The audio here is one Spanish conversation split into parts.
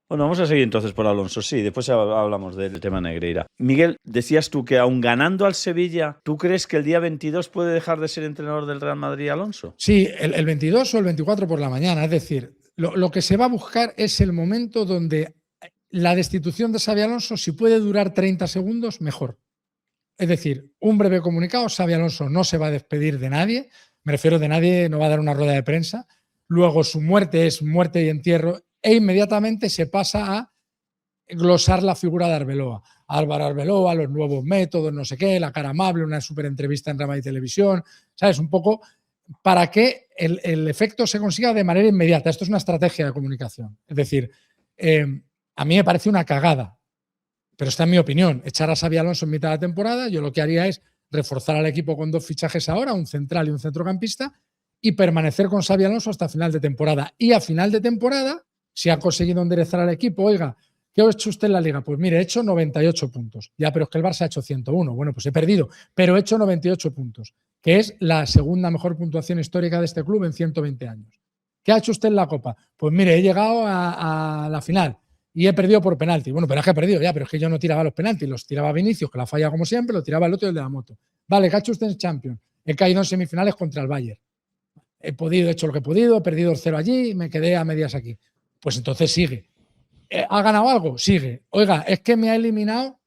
Bueno, vamos a seguir entonces por Alonso. Sí, después hablamos del tema Negreira. Miguel, decías tú que aun ganando al Sevilla, ¿tú crees que el día 22 puede dejar de ser entrenador del Real Madrid Alonso? Sí, el 22 o el 24 por la mañana. Es decir, lo que se va a buscar es el momento donde la destitución de Xabi Alonso, si puede durar 30 segundos, mejor. Es decir, un breve comunicado, Xabi Alonso no se va a despedir de nadie, me refiero de nadie, no va a dar una rueda de prensa. Luego su muerte es muerte y entierro e inmediatamente se pasa a glosar la figura de Arbeloa. Álvaro Arbeloa, los nuevos métodos, no sé qué, la cara amable, una súper entrevista en Rama y Televisión, ¿sabes? Un poco para que el efecto se consiga de manera inmediata. Esto es una estrategia de comunicación. Es decir, a mí me parece una cagada, pero está en mi opinión, echar a Xabi Alonso en mitad de la temporada. Yo lo que haría es reforzar al equipo con 2 fichajes ahora, un central y un centrocampista, y permanecer con Xabi Alonso hasta final de temporada. Y a final de temporada, si ha conseguido enderezar al equipo, oiga, ¿qué ha hecho usted en la Liga? Pues mire, he hecho 98 puntos. Ya, pero es que el Barça ha hecho 101. Bueno, pues he perdido, pero he hecho 98 puntos, que es la segunda mejor puntuación histórica de este club en 120 años. ¿Qué ha hecho usted en la Copa? Pues mire, he llegado a la final y he perdido por penalti. Bueno, pero es que he perdido ya, pero es que yo no tiraba los penaltis, los tiraba Vinicius, que la falla como siempre, lo tiraba el otro y el de la moto. Vale, ¿qué ha hecho usted en Champions? He caído en semifinales contra el Bayern. He hecho lo que he podido, he perdido el 0 allí y me quedé a medias aquí. Pues entonces sigue. ¿Ha ganado algo? Sigue. Oiga, es que me ha eliminado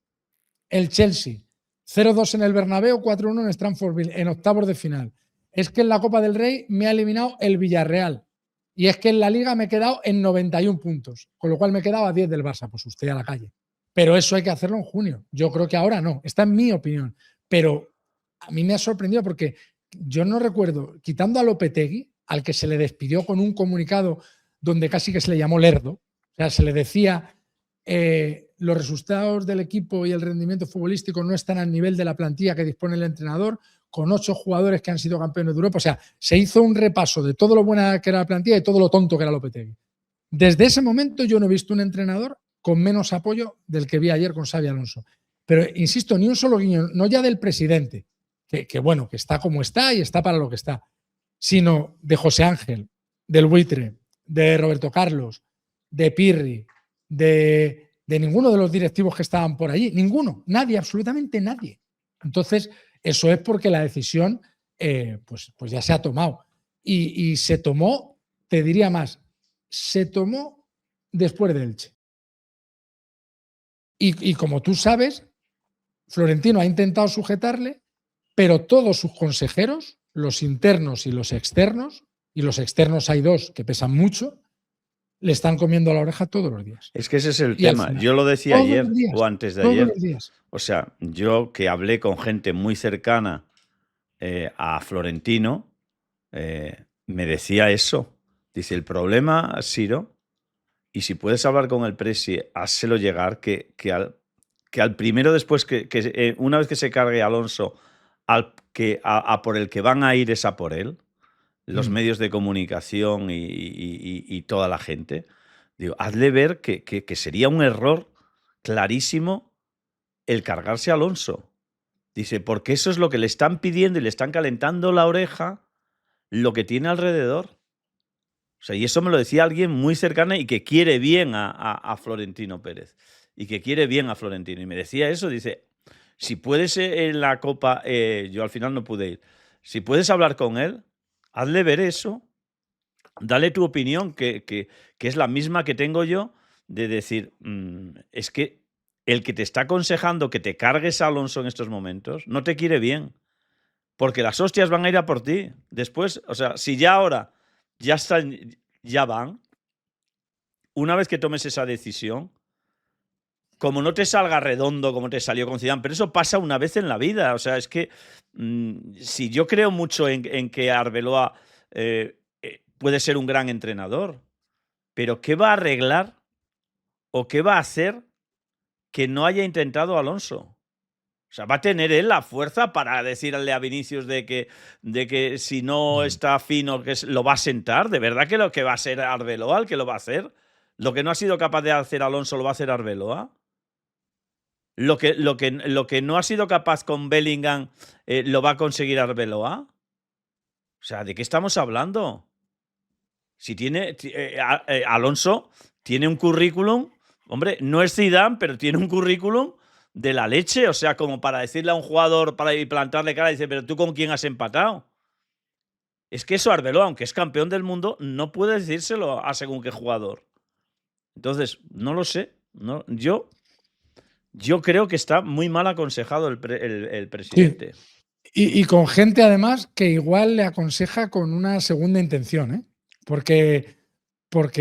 el Chelsea. 0-2 en el Bernabéu, 4-1 en Stamford en octavos de final. Es que en la Copa del Rey me ha eliminado el Villarreal. Y es que en la Liga me he quedado en 91 puntos, con lo cual me he quedado a 10 del Barça. Pues usted a la calle. Pero eso hay que hacerlo en junio. Yo creo que ahora no. Está en mi opinión. Pero a mí me ha sorprendido porque yo no recuerdo, quitando a Lopetegui, al que se le despidió con un comunicado donde casi que se le llamó lerdo, o sea, se le decía los resultados del equipo y el rendimiento futbolístico no están al nivel de la plantilla que dispone el entrenador, con 8 jugadores que han sido campeones de Europa. O sea, se hizo un repaso de todo lo buena que era la plantilla y todo lo tonto que era Lopetegui. Desde ese momento yo no he visto un entrenador con menos apoyo del que vi ayer con Xabi Alonso. Pero, insisto, ni un solo guiño, no ya del presidente, que bueno, que está como está y está para lo que está, sino de José Ángel, del Buitre, de Roberto Carlos, de Pirri, de ninguno de los directivos que estaban por allí. Ninguno, nadie, absolutamente nadie. Entonces, eso es porque la decisión pues ya se ha tomado. Y se tomó, te diría más, se tomó después del Elche. Y como tú sabes, Florentino ha intentado sujetarle, pero todos sus consejeros, los internos y los externos hay 2 que pesan mucho, le están comiendo la oreja todos los días. Es que ese es el tema. Final, yo lo decía ayer o antes de ayer. O sea, yo que hablé con gente muy cercana a Florentino, me decía eso. Dice, el problema, Siro, y si puedes hablar con el presi, házelo llegar, que al primero después, que una vez que se cargue Alonso, a por el que van a ir es a por él, los medios de comunicación y toda la gente, digo, hazle ver que sería un error clarísimo el cargarse a Alonso. Dice, porque eso es lo que le están pidiendo y le están calentando la oreja lo que tiene alrededor. O sea, y eso me lo decía alguien muy cercano y que quiere bien a Florentino Pérez. Y que quiere bien a Florentino. Y me decía eso, dice, si puedes en la Copa, yo al final no pude ir, si puedes hablar con él, hazle ver eso, dale tu opinión, que es la misma que tengo yo, de decir, es que el que te está aconsejando que te cargues a Alonso en estos momentos no te quiere bien, porque las hostias van a ir a por ti. Después, o sea, si ya ahora ya van, una vez que tomes esa decisión, como no te salga redondo como te salió con Zidane, pero eso pasa una vez en la vida. O sea, es que si yo creo mucho en que Arbeloa puede ser un gran entrenador, pero ¿qué va a arreglar o qué va a hacer que no haya intentado Alonso? O sea, ¿va a tener él la fuerza para decirle a Vinicius de que si no está fino lo va a sentar? ¿De verdad que lo que va a ser Arbeloa el que lo va a hacer? ¿Lo que no ha sido capaz de hacer Alonso lo va a hacer Arbeloa? ¿Lo que no ha sido capaz con Bellingham lo va a conseguir Arbeloa? O sea, ¿de qué estamos hablando? Si tiene Alonso tiene un currículum, hombre, no es Zidane, pero tiene un currículum de la leche, o sea, como para decirle a un jugador, para plantarle cara y decir, pero tú con quién has empatado. Es que eso Arbeloa, aunque es campeón del mundo, no puede decírselo a según qué jugador. Entonces, no lo sé. No, yo creo que está muy mal aconsejado el presidente. Sí. Y con gente, además, que igual le aconseja con una segunda intención, ¿eh? Porque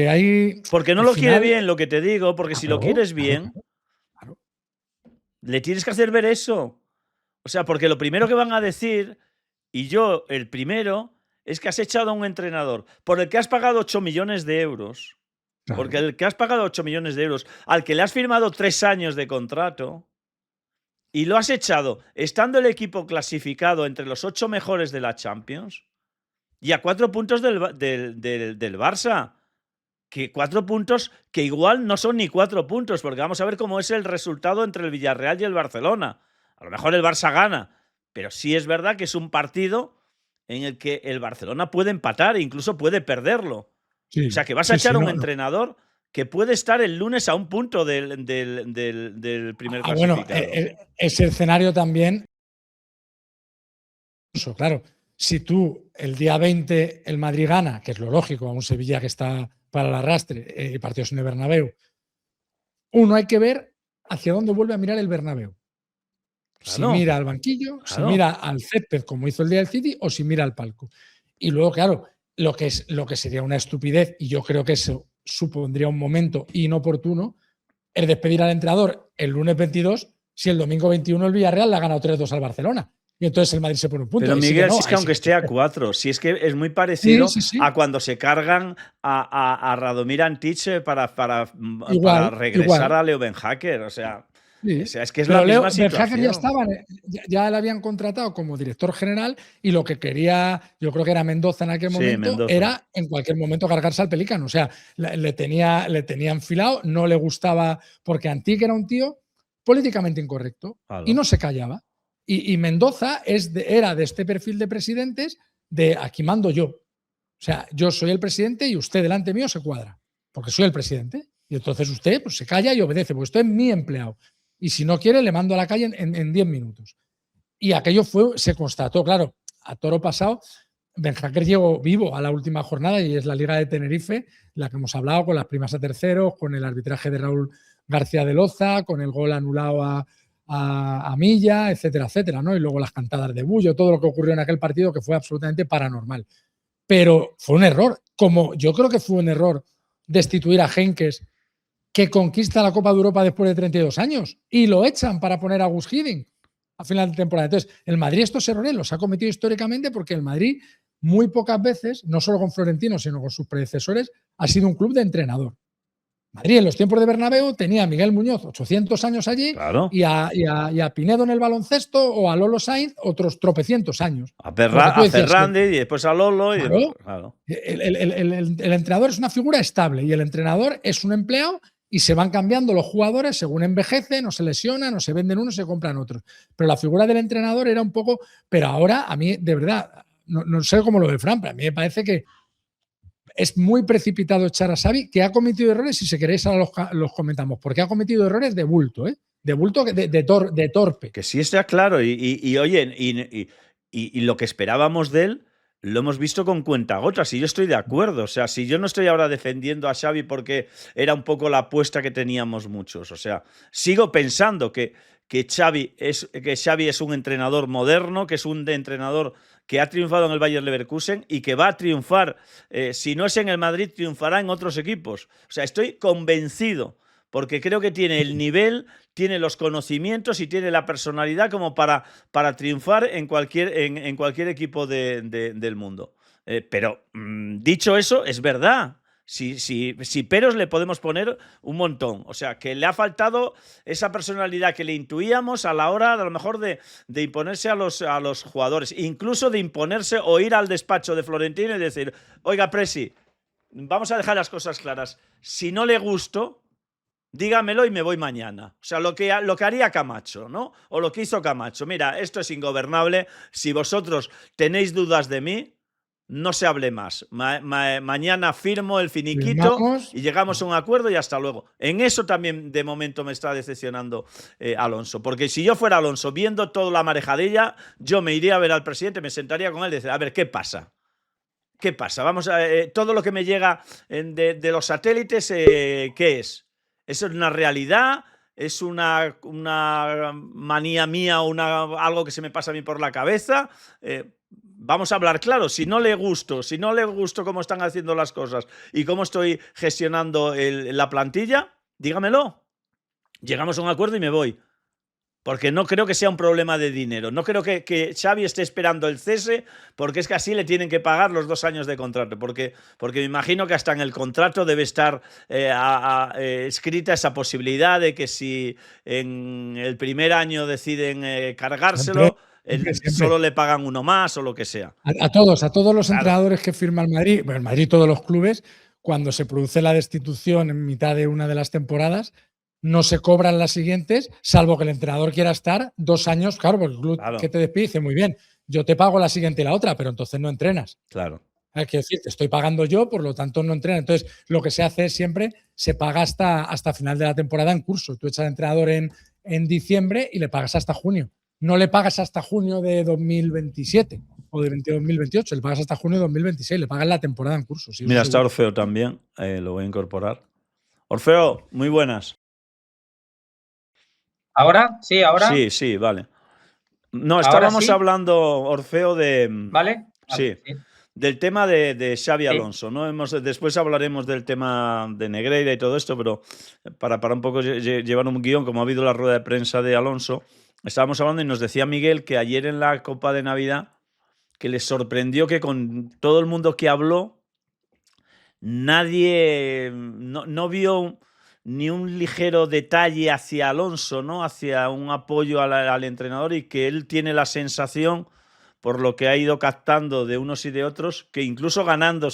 hay. Porque no lo quiere bien, lo que te digo, porque si lo quieres bien, claro. le tienes que hacer ver eso. O sea, porque lo primero que van a decir, y yo el primero, es que has echado a un entrenador por el que has pagado 8 millones de euros. Claro. Porque el que has pagado 8 millones de euros, al que le has firmado 3 años de contrato, y lo has echado estando el equipo clasificado entre los 8 mejores de la Champions, y a 4 puntos del Barça. Que 4 puntos que igual no son ni 4 puntos, porque vamos a ver cómo es el resultado entre el Villarreal y el Barcelona. A lo mejor el Barça gana, pero sí es verdad que es un partido en el que el Barcelona puede empatar e incluso puede perderlo. Sí, o sea, que vas a echar a un entrenador que puede estar el lunes a un punto del primer clasificado. Bueno, ese escenario también. Claro, si tú el día 20 el Madrid gana, que es lo lógico, a un Sevilla que está para el arrastre, partidos en el Bernabéu, uno hay que ver hacia dónde vuelve a mirar el Bernabéu. Claro, si mira al banquillo, si mira al césped como hizo el día del City o si mira al palco. Y luego, claro, lo que sería una estupidez, y yo creo que eso supondría un momento inoportuno, es despedir al entrenador el lunes 22 si el domingo 21 el Villarreal le ha ganado 3-2 al Barcelona. Y entonces el Madrid se pone un punto. Pero Miguel, si es que aunque esté a 4, si es que es muy parecido a cuando se cargan a Radomir Antic para regresar a Leo Benhacker. O sea, es que es la misma situación. Benhacker ya le habían contratado como director general y lo que quería, yo creo que era Mendoza en aquel momento, era en cualquier momento cargarse al Pelícano. O sea, le tenía enfilado, no le gustaba, porque Antic era un tío políticamente incorrecto y no se callaba. Y Mendoza era de este perfil de presidentes de aquí mando yo. O sea, yo soy el presidente y usted delante mío se cuadra, porque soy el presidente. Y entonces usted pues, se calla y obedece, porque usted es mi empleado. Y si no quiere, le mando a la calle en 10 minutos. Y aquello se constató, claro, a toro pasado. Benhacker llegó vivo a la última jornada y es la Liga de Tenerife, la que hemos hablado, con las primas a terceros, con el arbitraje de Raúl García de Loza, con el gol anulado a Milla, etcétera, etcétera, ¿no? Y luego las cantadas de Bullo, todo lo que ocurrió en aquel partido que fue absolutamente paranormal. Pero fue un error, como yo creo que fue un error destituir a Henkes, que conquista la Copa de Europa después de 32 años y lo echan para poner a Gus Hiddink a final de temporada. Entonces, el Madrid estos errores los ha cometido históricamente porque el Madrid muy pocas veces, no solo con Florentino, sino con sus predecesores, ha sido un club de entrenador. Madrid en los tiempos de Bernabéu tenía a Miguel Muñoz 800 años allí y a Pinedo en el baloncesto o a Lolo Sainz otros tropecientos años. A Fernández y después a Lolo. Claro. El entrenador es una figura estable y el entrenador es un empleado y se van cambiando los jugadores según envejecen o se lesionan o se venden unos y se compran otros. Pero la figura del entrenador era un poco… Pero ahora a mí, de verdad, no sé cómo lo ve Fran, pero a mí me parece que es muy precipitado echar a Xavi, que ha cometido errores, si se queréis ahora los comentamos, porque ha cometido errores de bulto, de bulto, de torpe. Que sí está claro, oye, y lo que esperábamos de él lo hemos visto con cuentagotas y yo estoy de acuerdo. O sea, si yo no estoy ahora defendiendo a Xavi porque era un poco la apuesta que teníamos muchos. O sea, sigo pensando que Xavi es un entrenador moderno, que es un entrenador que ha triunfado en el Bayer Leverkusen y que va a triunfar, si no es en el Madrid, triunfará en otros equipos. O sea, estoy convencido, porque creo que tiene el nivel, tiene los conocimientos y tiene la personalidad como para triunfar en cualquier equipo del mundo. Pero dicho eso, es verdad. Si peros le podemos poner un montón. O sea, que le ha faltado esa personalidad que le intuíamos a la hora, a lo mejor, de imponerse a los jugadores. Incluso de imponerse o ir al despacho de Florentino y decir, oiga, Presi, vamos a dejar las cosas claras. Si no le gusto, dígamelo y me voy mañana. O sea, lo que haría Camacho, ¿no? O lo que hizo Camacho. Mira, esto es ingobernable. Si vosotros tenéis dudas de mí, no se hable más. Mañana firmo el finiquito Firmamos. y llegamos a un acuerdo y hasta luego. En eso también de momento me está decepcionando Alonso, porque si yo fuera Alonso viendo toda la marejadilla, yo me iría a ver al presidente, me sentaría con él y decir, a ver, ¿qué pasa? ¿Qué pasa? Vamos a todo lo que me llega de los satélites, ¿qué es? ¿Eso es una realidad? ¿Es una manía mía o algo que se me pasa a mí por la cabeza? Vamos a hablar claro. Si no le gusto cómo están haciendo las cosas y cómo estoy gestionando la plantilla, dígamelo. Llegamos a un acuerdo y me voy. Porque no creo que sea un problema de dinero. No creo que Xavi esté esperando el cese, porque es que así le tienen que pagar los 2 años de contrato. Porque me imagino que hasta en el contrato debe estar escrita esa posibilidad de que si en el primer año deciden cargárselo, siempre. Solo le pagan uno más o lo que sea. A todos los entrenadores que firma el Madrid, bueno, el Madrid y todos los clubes, cuando se produce la destitución en mitad de una de las temporadas, no se cobran las siguientes, salvo que el entrenador quiera estar 2 años, claro, porque el club que te despide dice, muy bien, yo te pago la siguiente y la otra, pero entonces no entrenas. Claro. Hay que decir, te estoy pagando yo, por lo tanto no entrenas. Entonces, lo que se hace es siempre, se paga hasta final de la temporada en curso. Tú echas al entrenador en diciembre y le pagas hasta junio. No le pagas hasta junio de 2027 o de 2028, le pagas hasta junio de 2026, le pagas la temporada en curso. Sí, mira, está Orfeo también, lo voy a incorporar. Orfeo, muy buenas. ¿Ahora? Sí, ahora. Sí, vale. No, estábamos hablando, Orfeo, de. ¿Vale? Sí. Del tema de Xavi Alonso, ¿no? Después hablaremos del tema de Negreira y todo esto, pero para un poco llevar un guión, como ha habido la rueda de prensa de Alonso, estábamos hablando y nos decía Miguel que ayer en la Copa de Navidad que les sorprendió que con todo el mundo que habló, nadie no vio ni un ligero detalle hacia Alonso, ¿no? Hacia un apoyo al entrenador, y que él tiene la sensación, por lo que ha ido captando de unos y de otros, que incluso ganando,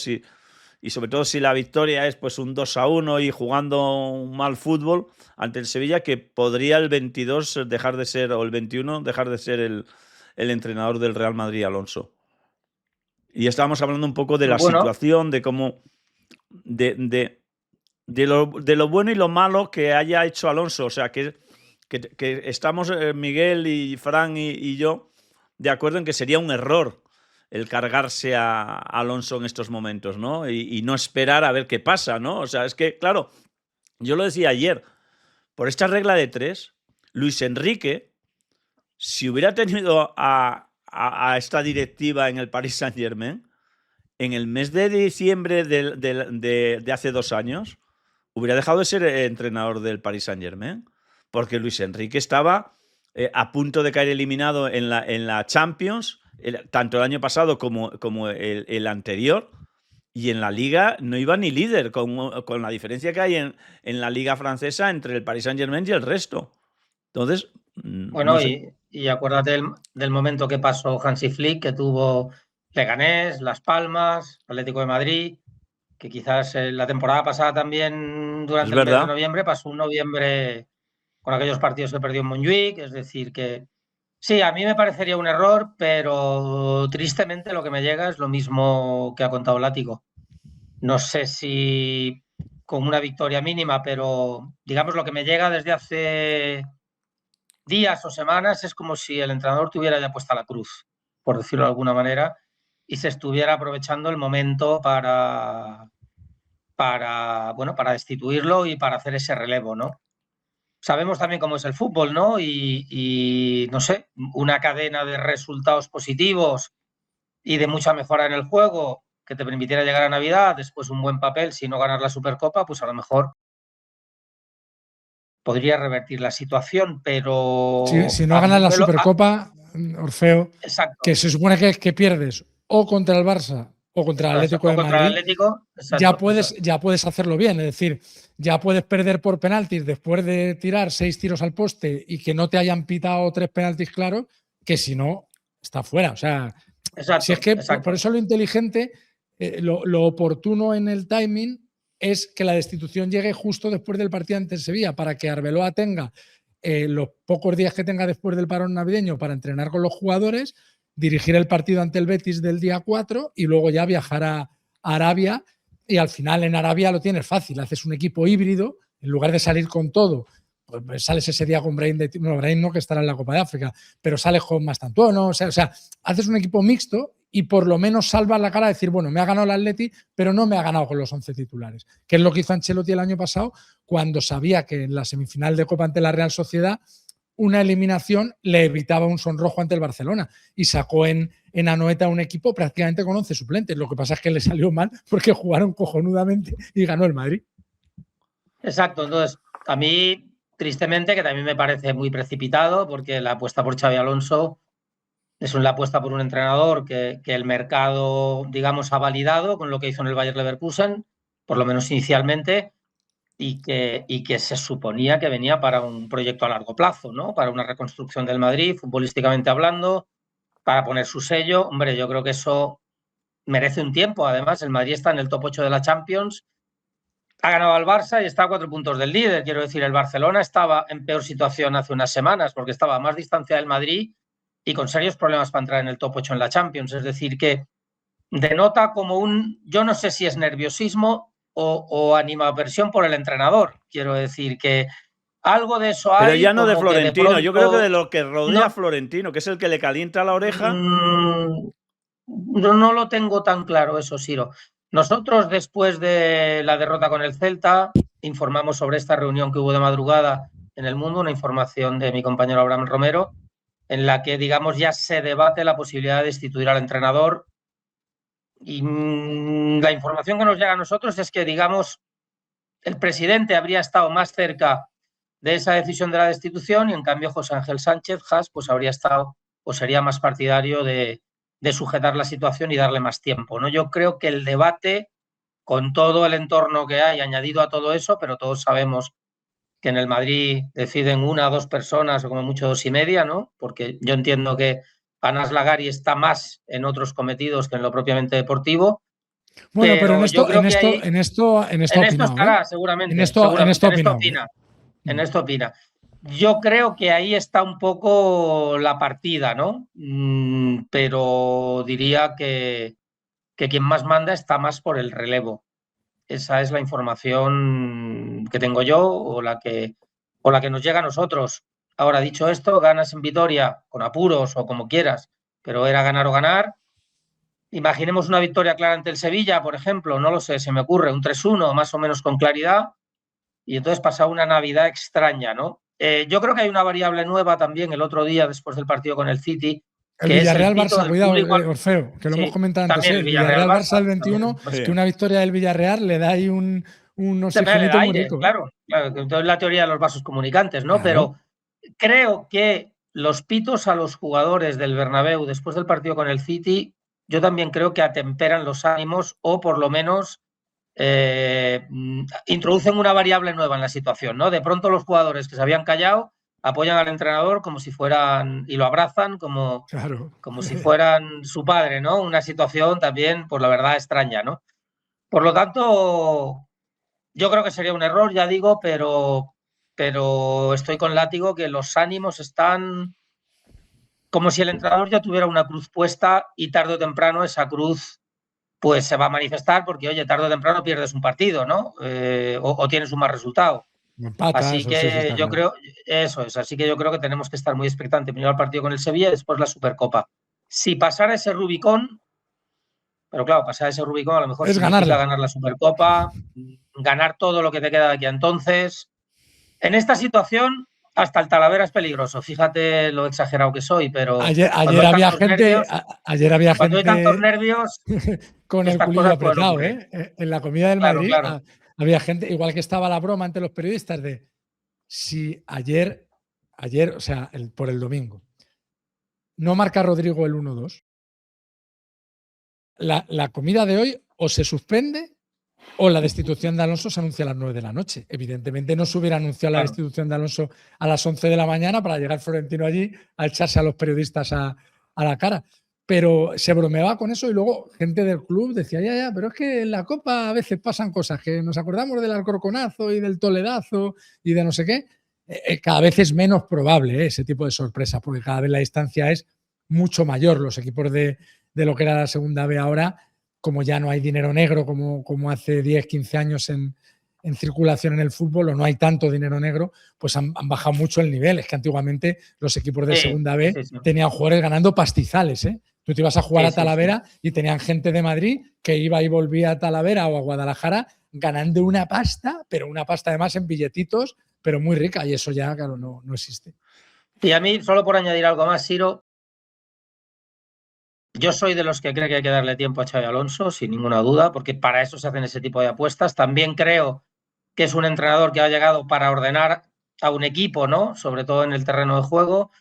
y sobre todo si la victoria es pues un 2-1 y jugando un mal fútbol ante el Sevilla, que podría el 22 dejar de ser, o el 21 dejar de ser el entrenador del Real Madrid, Alonso. Y estábamos hablando un poco de la situación, de cómo de lo bueno y lo malo que haya hecho Alonso. O sea, que estamos, Miguel y Fran y yo, de acuerdo en que sería un error el cargarse a Alonso en estos momentos, ¿no? Y no esperar a ver qué pasa, ¿no? O sea, es que, claro, yo lo decía ayer, por esta regla de 3, Luis Enrique, si hubiera tenido a esta directiva en el Paris Saint-Germain, en el mes de diciembre de hace 2 años, hubiera dejado de ser entrenador del Paris Saint-Germain, porque Luis Enrique estaba a punto de caer eliminado en la Champions, tanto el año pasado como el anterior, y en la Liga no iba ni líder, con la diferencia que hay en la Liga francesa entre el Paris Saint-Germain y el resto. Entonces, bueno, no sé. y acuérdate del momento que pasó Hansi Flick, que tuvo Leganés, Las Palmas, Atlético de Madrid, que quizás la temporada pasada también, durante el mes de noviembre, pasó un noviembre con aquellos partidos que perdió en Montjuic. Es decir, que sí, a mí me parecería un error, pero tristemente lo que me llega es lo mismo que ha contado Látigo. No sé si con una victoria mínima, pero digamos lo que me llega desde hace días o semanas es como si el entrenador tuviera ya puesta la cruz, por decirlo de alguna manera, y se estuviera aprovechando el momento para destituirlo y para hacer ese relevo, ¿no? Sabemos también cómo es el fútbol, ¿no? Y no sé, una cadena de resultados positivos y de mucha mejora en el juego que te permitiera llegar a Navidad, después un buen papel, si no ganar la Supercopa, pues a lo mejor podría revertir la situación, pero... Si no ganas la Supercopa, Orfeo, exacto, que se supone que pierdes o contra el Barça o contra el Atlético de Madrid, ya puedes hacerlo bien. Es decir, ya puedes perder por penaltis después de tirar 6 tiros al poste y que no te hayan pitado 3 penaltis claros, que si no, está fuera. O sea, si es que por eso lo inteligente, lo oportuno en el timing es que la destitución llegue justo después del partido ante el Sevilla, para que Arbeloa tenga los pocos días que tenga después del parón navideño para entrenar con los jugadores dirigir el partido ante el Betis del día 4 y luego ya viajar a Arabia, y al final en Arabia lo tienes fácil, haces un equipo híbrido, en lugar de salir con todo, pues sales ese día con Brahim, Brahim no, que estará en la Copa de África, pero sales con Mastantuono, o sea, haces un equipo mixto y por lo menos salvas la cara de decir, bueno, me ha ganado el Atleti, pero no me ha ganado con los 11 titulares, que es lo que hizo Ancelotti el año pasado cuando sabía que en la semifinal de Copa ante la Real Sociedad una eliminación le evitaba un sonrojo ante el Barcelona y sacó en Anoeta un equipo prácticamente con 11 suplentes. Lo que pasa es que le salió mal porque jugaron cojonudamente y ganó el Madrid. Exacto, entonces a mí, tristemente, que también me parece muy precipitado, porque la apuesta por Xabi Alonso es una apuesta por un entrenador que el mercado, digamos, ha validado con lo que hizo en el Bayer Leverkusen, por lo menos inicialmente, y que se suponía que venía para un proyecto a largo plazo, ¿no? Para una reconstrucción del Madrid, futbolísticamente hablando, para poner su sello. Hombre, yo creo que eso merece un tiempo. Además, el Madrid está en el top 8 de la Champions, ha ganado al Barça y está a 4 puntos del líder. Quiero decir, el Barcelona estaba en peor situación hace unas semanas porque estaba a más distancia del Madrid y con serios problemas para entrar en el top 8 en la Champions. Es decir, que denota como yo no sé si es nerviosismo o animadversión por el entrenador. Quiero decir que algo de eso hay. Pero ya no de Florentino, pronto, yo creo que de lo que rodea a Florentino, que es el que le calienta la oreja. No lo tengo tan claro eso, Siro. Nosotros, después de la derrota con el Celta, informamos sobre esta reunión que hubo de madrugada en El Mundo, una información de mi compañero Abraham Romero, en la que, digamos, ya se debate la posibilidad de destituir al entrenador. Y la información que nos llega a nosotros es que, digamos, el presidente habría estado más cerca de esa decisión de la destitución y, en cambio, José Ángel Sánchez Has pues habría estado o sería más partidario de sujetar la situación y darle más tiempo, ¿no? Yo creo que el debate, con todo el entorno que hay añadido a todo eso, pero todos sabemos que en el Madrid deciden 1 o 2 personas o como mucho 2 y media, ¿no? Porque yo entiendo que Anas Lagari está más en otros cometidos que en lo propiamente deportivo. Bueno, pero en esto estará, seguramente. En esto opina. Yo creo que ahí está un poco la partida, ¿no? Pero diría que quien más manda está más por el relevo. Esa es la información que tengo yo o la que nos llega a nosotros. Ahora, dicho esto, ganas en Vitoria con apuros o como quieras, pero era ganar o ganar. Imaginemos una victoria clara ante el Sevilla, por ejemplo, no lo sé, se me ocurre, un 3-1 más o menos con claridad, y entonces pasa una Navidad extraña, ¿no? Yo creo que hay una variable nueva también el otro día, después del partido con el City. El Villarreal-Barça, cuidado, Orfeo, que lo hemos comentado antes. El Villarreal-Barça el 21, también, que una victoria del Villarreal le da ahí un oxigenito muy rico. Claro, entonces la teoría de los vasos comunicantes, ¿no? Claro. Pero creo que los pitos a los jugadores del Bernabéu después del partido con el City, yo también creo que atemperan los ánimos o por lo menos introducen una variable nueva en la situación, ¿no? De pronto los jugadores que se habían callado apoyan al entrenador como si fueran y lo abrazan como si fueran su padre, ¿no? Una situación también, pues la verdad, extraña, ¿no? Por lo tanto, yo creo que sería un error, ya digo, pero estoy con látigo que los ánimos están como si el entrenador ya tuviera una cruz puesta y tarde o temprano esa cruz pues se va a manifestar porque, oye, tarde o temprano pierdes un partido, ¿no? O tienes un mal resultado. Empatas, así que yo creo, eso es, así que yo creo que tenemos que estar muy expectantes. Primero el partido con el Sevilla y después la Supercopa. Si pasara ese Rubicón, pero claro, pasar ese Rubicón a lo mejor significa ganar la Supercopa, ganar todo lo que te queda de aquí a entonces. En esta situación, hasta el Talavera es peligroso. Fíjate lo exagerado que soy, pero ayer había gente cuando hay tantos nervios con el culillo apretado, en la comida del Madrid había gente, igual que estaba la broma ante los periodistas de si ayer, o sea, por el domingo, no marca Rodrigo el 1-2, la comida de hoy o se suspende o la destitución de Alonso se anuncia a las 9 de la noche. Evidentemente no se hubiera anunciado la destitución de Alonso a las 11 de la mañana para llegar Florentino allí a echarse a los periodistas a la cara. Pero se bromeaba con eso y luego gente del club decía, ya, pero es que en la Copa a veces pasan cosas, que nos acordamos del Alcorconazo y del Toledazo y de no sé qué. Cada vez es menos probable ese tipo de sorpresa, porque cada vez la distancia es mucho mayor. Los equipos de lo que era la segunda B ahora, como ya no hay dinero negro como hace 10, 15 años en circulación en el fútbol, o no hay tanto dinero negro, pues han bajado mucho el nivel. Es que antiguamente los equipos de segunda B tenían jugadores ganando pastizales, ¿eh? Tú te ibas a jugar a Talavera y tenían gente de Madrid que iba y volvía a Talavera o a Guadalajara ganando una pasta, pero una pasta además en billetitos, pero muy rica, y eso ya, claro, no existe. Y a mí, solo por añadir algo más, Siro, yo soy de los que cree que hay que darle tiempo a Xabi Alonso, sin ninguna duda, porque para eso se hacen ese tipo de apuestas. También creo que es un entrenador que ha llegado para ordenar a un equipo, ¿no? Sobre todo en el terreno de juego,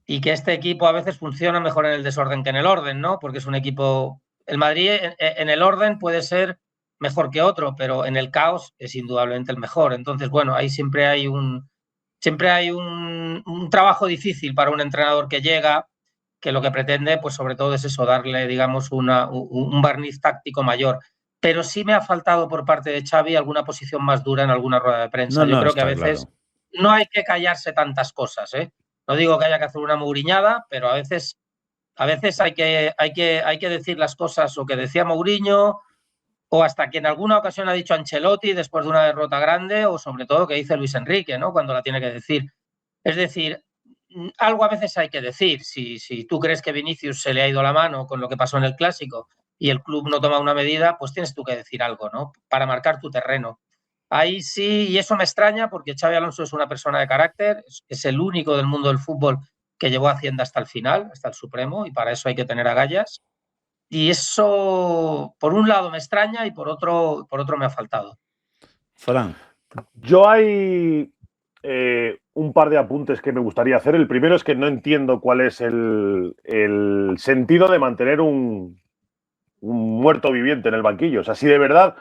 y que este equipo a veces funciona mejor en el desorden que en el orden, ¿no? Porque es un equipo... El Madrid en el orden puede ser mejor que otro, pero en el caos es indudablemente el mejor. Entonces, bueno, ahí siempre hay un trabajo difícil para un entrenador que llega, que lo que pretende, pues sobre todo es eso, darle, digamos, un barniz táctico mayor. Pero sí me ha faltado por parte de Xavi alguna posición más dura en alguna rueda de prensa. Yo creo que a veces no hay que callarse tantas cosas, ¿eh? No digo que haya que hacer una mouriñada, pero a veces hay que decir las cosas, o que decía Mourinho, o hasta que en alguna ocasión ha dicho Ancelotti después de una derrota grande, o sobre todo que dice Luis Enrique, ¿no? Cuando la tiene que decir. Es decir, algo a veces hay que decir. Si tú crees que Vinicius se le ha ido la mano con lo que pasó en el Clásico y el club no toma una medida, pues tienes tú que decir algo, ¿no? Para marcar tu terreno. Ahí sí, y eso me extraña porque Xabi Alonso es una persona de carácter, es el único del mundo del fútbol que llevó a Hacienda hasta el final, hasta el Supremo, y para eso hay que tener agallas. Y eso, por un lado, me extraña y por otro me ha faltado. Fran. Yo hay un par de apuntes que me gustaría hacer. El primero es que no entiendo cuál es el sentido de mantener un muerto viviente en el banquillo. O sea, si de verdad,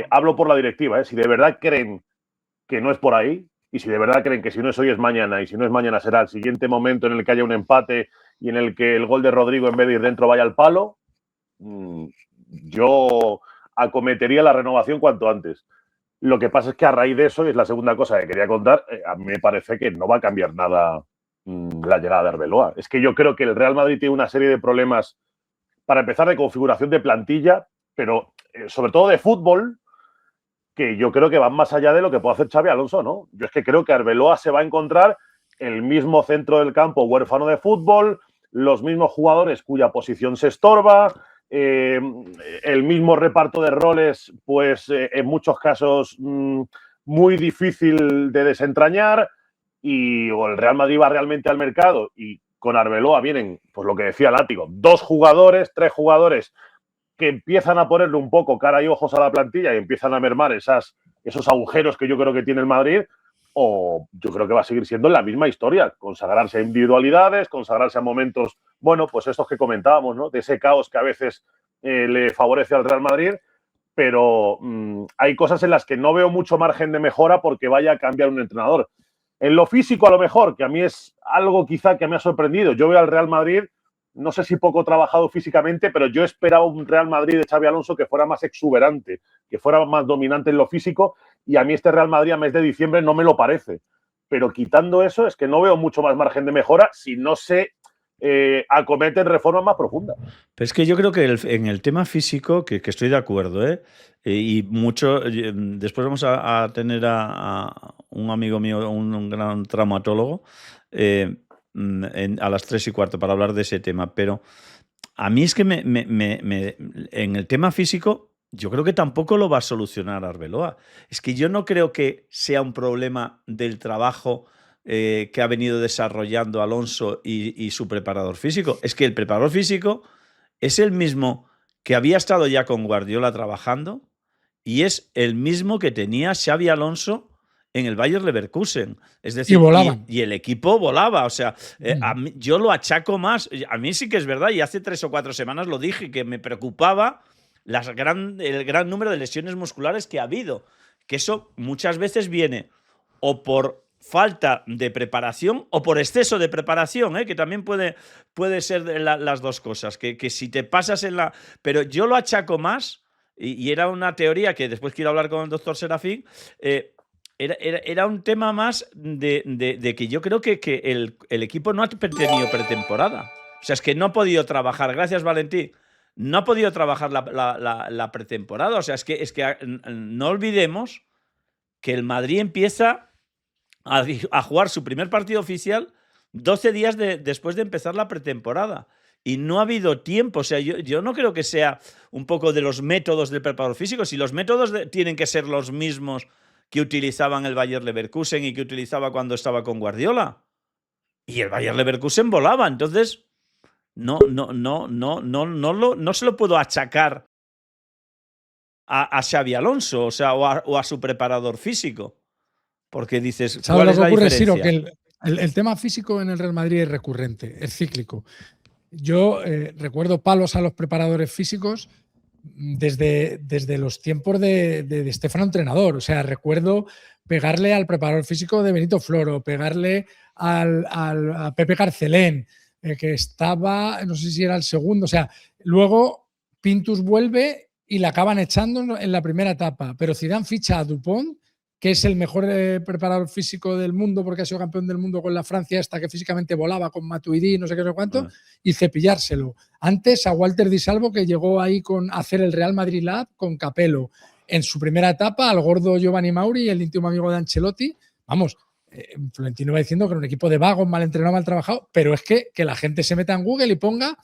hablo por la directiva, si de verdad creen que no es por ahí, y si de verdad creen que si no es hoy es mañana, y si no es mañana será el siguiente momento en el que haya un empate y en el que el gol de Rodrigo, en vez de ir dentro, vaya al palo, yo acometería la renovación cuanto antes. Lo que pasa es que a raíz de eso, y es la segunda cosa que quería contar, a mí me parece que no va a cambiar nada la llegada de Arbeloa. Es que yo creo que el Real Madrid tiene una serie de problemas, para empezar, de configuración de plantilla, pero sobre todo de fútbol, que yo creo que van más allá de lo que puede hacer Xabi Alonso, ¿no? Yo es que creo que Arbeloa se va a encontrar el mismo centro del campo huérfano de fútbol, los mismos jugadores cuya posición se estorba, el mismo reparto de roles, pues en muchos casos muy difícil de desentrañar, y o el Real Madrid va realmente al mercado y con Arbeloa vienen, pues lo que decía Látigo, 2 jugadores, 3 jugadores que empiezan a ponerle un poco cara y ojos a la plantilla y empiezan a mermar esos agujeros que yo creo que tiene el Madrid, o yo creo que va a seguir siendo la misma historia, consagrarse a individualidades, consagrarse a momentos, bueno, pues estos que comentábamos, ¿no? De ese caos que a veces le favorece al Real Madrid, pero hay cosas en las que no veo mucho margen de mejora porque vaya a cambiar un entrenador. En lo físico, a lo mejor, que a mí es algo quizá que me ha sorprendido. Yo veo al Real Madrid, no sé si poco trabajado físicamente, pero yo esperaba un Real Madrid de Xabi Alonso que fuera más exuberante, que fuera más dominante en lo físico, y a mí este Real Madrid a mes de diciembre no me lo parece. Pero quitando eso, es que no veo mucho más margen de mejora si no se acometen reformas más profundas. Pero es que yo creo que en el tema físico, que estoy de acuerdo, y mucho, después vamos a tener a un amigo mío, un gran traumatólogo, a las 3:15 para hablar de ese tema, pero a mí es que en el tema físico yo creo que tampoco lo va a solucionar Arbeloa. Es que yo no creo que sea un problema del trabajo que ha venido desarrollando Alonso y su preparador físico. Es que el preparador físico es el mismo que había estado ya con Guardiola trabajando y es el mismo que tenía Xabi Alonso en el Bayer Leverkusen. Es decir, y volaban. Y el equipo volaba. O sea, yo lo achaco más. A mí sí que es verdad, y hace 3 o 4 semanas lo dije, que me preocupaba el gran número de lesiones musculares que ha habido. Que eso muchas veces viene o por falta de preparación o por exceso de preparación, que también puede ser las dos cosas. Que si te pasas en la... Pero yo lo achaco más, y era una teoría que después quiero hablar con el doctor Serafín, era un tema más de que yo creo que el equipo no ha tenido pretemporada. O sea, es que no ha podido trabajar. Gracias, Valentín. No ha podido trabajar la pretemporada. O sea, es que no olvidemos que el Madrid empieza a jugar su primer partido oficial 12 días después de empezar la pretemporada. Y no ha habido tiempo. O sea, yo no creo que sea un poco de los métodos del preparador físico. Si los métodos tienen que ser los mismos que utilizaban el Bayer Leverkusen y que utilizaba cuando estaba con Guardiola. Y el Bayer Leverkusen volaba. Entonces, no se lo puedo achacar a Xabi Alonso, o sea, o a su preparador físico. Porque dices, ¿sabes ¿cuál es lo que la ocurre, diferencia? Siro? Que el tema físico en el Real Madrid es recurrente, es cíclico. Yo recuerdo palos a los preparadores físicos desde los tiempos de Stefano entrenador. O sea, recuerdo pegarle al preparador físico de Benito Floro, pegarle a Pepe Carcelén, que estaba, no sé si era el segundo. O sea, luego Pintus vuelve y la acaban echando en la primera etapa. Pero Zidane ficha a Dupont, que es el mejor preparador físico del mundo porque ha sido campeón del mundo con la Francia esta que físicamente volaba con Matuidi, no sé qué, no sé cuánto, y cepillárselo. Antes a Walter Di Salvo, que llegó ahí con hacer el Real Madrid Lab con Capello. En su primera etapa, al gordo Giovanni Mauri, el íntimo amigo de Ancelotti. Vamos, Florentino va diciendo que era un equipo de vagos, mal entrenado, mal trabajado, pero es que la gente se meta en Google y ponga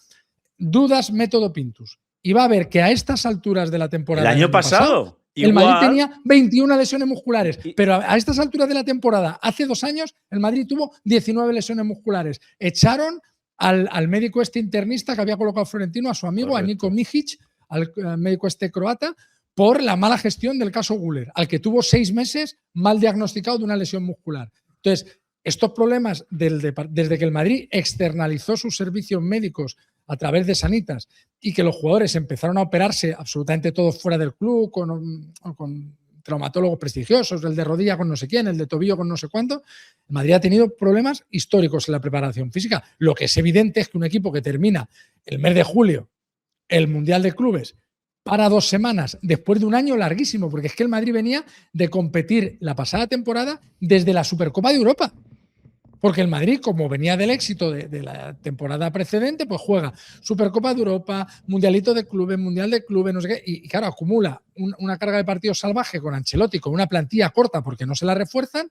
dudas método Pintus. Y va a ver que a estas alturas de la temporada... El año pasado el Madrid tenía 21 lesiones musculares, pero a estas alturas de la temporada, hace 2 años, el Madrid tuvo 19 lesiones musculares. Echaron al médico este internista que había colocado Florentino, a su amigo, correcto, a Niko Mijic, al médico este croata, por la mala gestión del caso Güler, al que tuvo 6 meses mal diagnosticado de una lesión muscular. Entonces, estos problemas desde que el Madrid externalizó sus servicios médicos a través de Sanitas y que los jugadores empezaron a operarse absolutamente todos fuera del club, con traumatólogos prestigiosos, el de rodilla con no sé quién, el de tobillo con no sé cuánto, el Madrid ha tenido problemas históricos en la preparación física. Lo que es evidente es que un equipo que termina el mes de julio el Mundial de Clubes para 2 semanas, después de un año larguísimo, porque es que el Madrid venía de competir la pasada temporada desde la Supercopa de Europa. Porque el Madrid, como venía del éxito de la temporada precedente, pues juega Supercopa de Europa, Mundialito de Clubes, Mundial de Clubes, no sé qué, y claro, acumula una carga de partidos salvaje con Ancelotti, con una plantilla corta porque no se la refuerzan,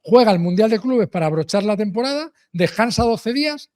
juega el Mundial de Clubes para abrochar la temporada, descansa 12 días,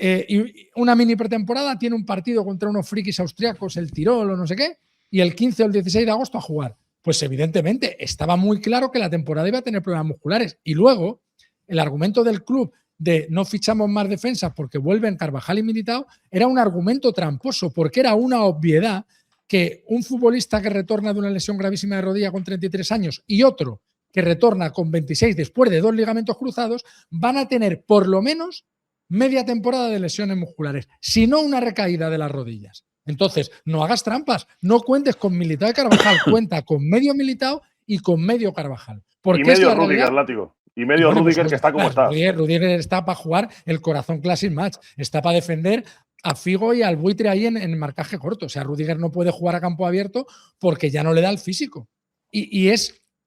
y una mini pretemporada, tiene un partido contra unos frikis austriacos, el Tirol o no sé qué, y el 15 o el 16 de agosto a jugar. Pues evidentemente estaba muy claro que la temporada iba a tener problemas musculares. Y luego el argumento del club de no fichamos más defensas porque vuelven Carvajal y Militao era un argumento tramposo, porque era una obviedad que un futbolista que retorna de una lesión gravísima de rodilla con 33 años y otro que retorna con 26 después de 2 ligamentos cruzados van a tener por lo menos media temporada de lesiones musculares, si no una recaída de las rodillas. Entonces, no hagas trampas, no cuentes con Militao y Carvajal, cuenta con medio Militao y con medio Carvajal. Porque y medio Rüdiger, látigo. Y medio bueno, Rüdiger pues, que está como está. Rüdiger está para jugar el corazón Classic Match, está para defender a Figo y al buitre ahí en marcaje corto. O sea, Rüdiger no puede jugar a campo abierto porque ya no le da el físico. Y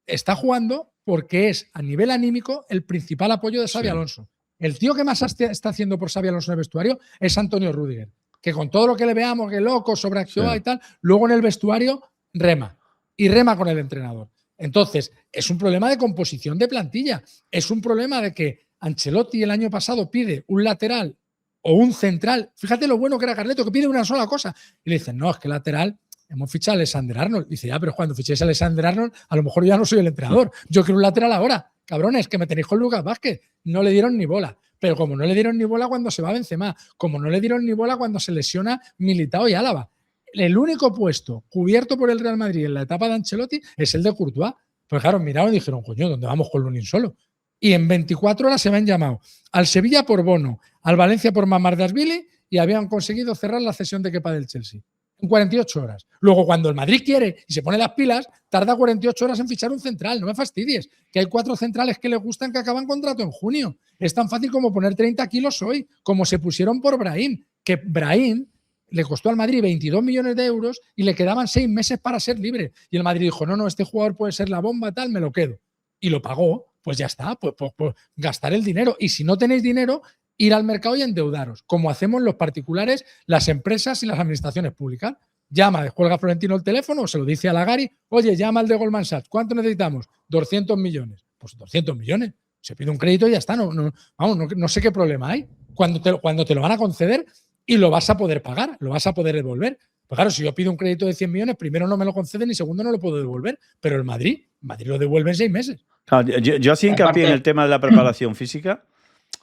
está jugando porque es, a nivel anímico, el principal apoyo de Xabi Alonso. El tío que más está haciendo por Xabi Alonso en el vestuario es Antonio Rüdiger, que con todo lo que le veamos, que loco, sobreactuado y tal, luego en el vestuario rema. Y rema con el entrenador. Entonces, es un problema de composición de plantilla. Es un problema de que Ancelotti el año pasado pide un lateral o un central. Fíjate lo bueno que era Carleto, que pide una sola cosa. Y le dicen, no, es que lateral hemos fichado a Alexander Arnold. Y dice, ya, pero cuando fichéis a Alexander Arnold, a lo mejor yo ya no soy el entrenador. Yo quiero un lateral ahora. Cabrones, que me tenéis con Lucas Vázquez. No le dieron ni bola. Pero como no le dieron ni bola cuando se va Benzema, como no le dieron ni bola cuando se lesiona Militao y Álava. El único puesto cubierto por el Real Madrid en la etapa de Ancelotti es el de Courtois. Pues claro, miraron y dijeron, coño, ¿dónde vamos con Lunin solo? Y en 24 horas se habían llamado al Sevilla por Bono, al Valencia por Mamardashvili y habían conseguido cerrar la cesión de Kepa del Chelsea. En 48 horas. Luego, cuando el Madrid quiere y se pone las pilas, tarda 48 horas en fichar un central. No me fastidies, que hay 4 centrales que le gustan que acaban contrato en junio. Es tan fácil como poner 30 kilos hoy, como se pusieron por Brahim, que Brahim le costó al Madrid 22 millones de euros y le quedaban 6 meses para ser libre. Y el Madrid dijo, no, este jugador puede ser la bomba, tal, me lo quedo. Y lo pagó, pues ya está, pues gastar el dinero. Y si no tenéis dinero, ir al mercado y endeudaros, como hacemos los particulares, las empresas y las administraciones públicas. Llama, cuelga Florentino el teléfono, o se lo dice a Lagari, oye, llama al de Goldman Sachs, ¿cuánto necesitamos? 200 millones. Pues 200 millones. Se pide un crédito y ya está. No sé qué problema hay. Cuando te lo van a conceder y lo vas a poder pagar, lo vas a poder devolver. Pues claro, si yo pido un crédito de 100 millones, primero no me lo conceden y segundo no lo puedo devolver. Pero el Madrid lo devuelve en 6 meses. Claro, yo hacía hincapié en el tema de la preparación física,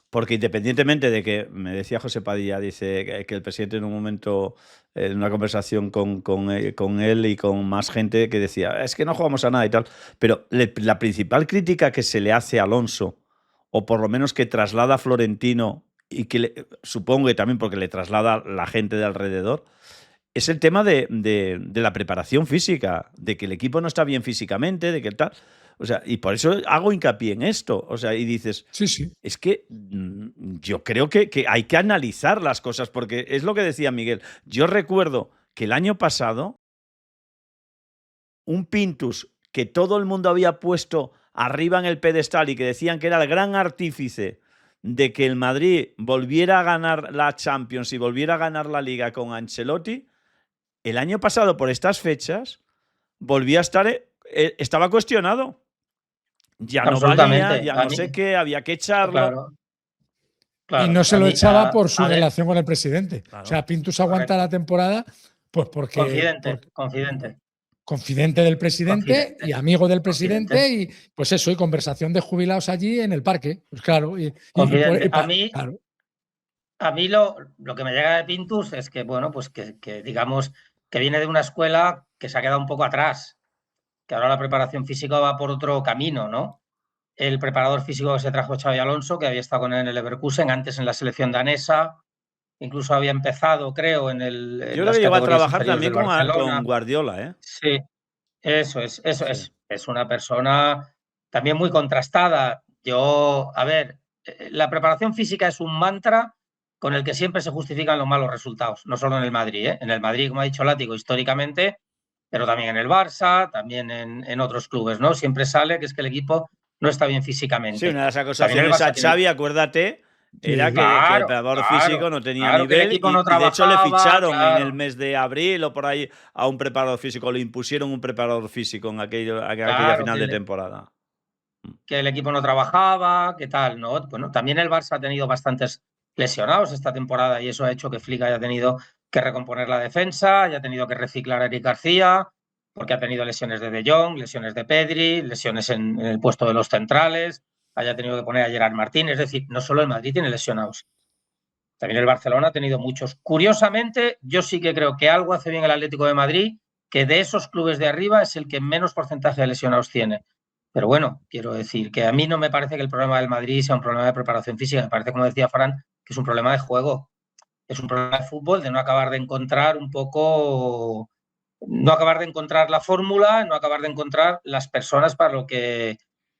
porque independientemente de que, me decía José Padilla, dice que el presidente en un momento, en una conversación con él y con más gente, que decía, es que no jugamos a nada y tal, pero la principal crítica que se le hace a Alonso, o por lo menos que traslada a Florentino, y que supongo que también porque le traslada la gente de alrededor, es el tema de la preparación física, de que el equipo no está bien físicamente, de que tal. O sea, y por eso hago hincapié en esto. O sea, y dices, sí. Es que yo creo que hay que analizar las cosas, porque es lo que decía Miguel. Yo recuerdo que el año pasado, un Pintus que todo el mundo había puesto arriba en el pedestal y que decían que era el gran artífice de que el Madrid volviera a ganar la Champions y volviera a ganar la Liga con Ancelotti, el año pasado, por estas fechas, volvía a estar, estaba cuestionado. Ya no valía, ya no sé qué, había que echarlo. Claro, y no se lo echaba por su relación con el presidente. Claro. O sea, Pintus aguanta la temporada pues porque… Confidente del presidente y amigo del presidente y pues eso, y conversación de jubilados allí en el parque. Pues claro. A mí lo que me llega de Pintus es que, bueno, pues que digamos que viene de una escuela que se ha quedado un poco atrás, que ahora la preparación física va por otro camino, ¿no? El preparador físico que se trajo Xabi Alonso, que había estado con él en el Leverkusen, antes en la selección danesa, incluso había empezado, creo, en el… Yo creo que llegó a trabajar también con Guardiola, ¿eh? Sí, eso es. Es una persona también muy contrastada. A ver, la preparación física es un mantra con el que siempre se justifican los malos resultados, no solo en el Madrid, ¿eh? En el Madrid, como ha dicho Látigo, históricamente, pero también en el Barça, también en otros clubes, ¿no? Siempre sale que es que el equipo no está bien físicamente. Sí, una de las acusaciones a Xavi, acuérdate, era que el preparador físico no tenía nivel y de hecho le ficharon en el mes de abril o por ahí a un preparador físico, le impusieron un preparador físico en aquella final de temporada. Que el equipo no trabajaba, que tal, ¿no? Bueno, también el Barça ha tenido bastantes lesionados esta temporada y eso ha hecho que Flick haya tenido que recomponer la defensa, haya tenido que reciclar a Eric García, porque ha tenido lesiones de Jong, lesiones de Pedri, lesiones en el puesto de los centrales, haya tenido que poner a Gerard Martín. Es decir, no solo el Madrid tiene lesionados, también el Barcelona ha tenido muchos. Curiosamente, yo sí que creo que algo hace bien el Atlético de Madrid, que de esos clubes de arriba es el que menos porcentaje de lesionados tiene. Pero bueno, quiero decir que a mí no me parece que el problema del Madrid sea un problema de preparación física, me parece, como decía Fran, que es un problema de juego, es un problema de fútbol, de no acabar de encontrar no acabar de encontrar la fórmula, no acabar de encontrar las personas para lo que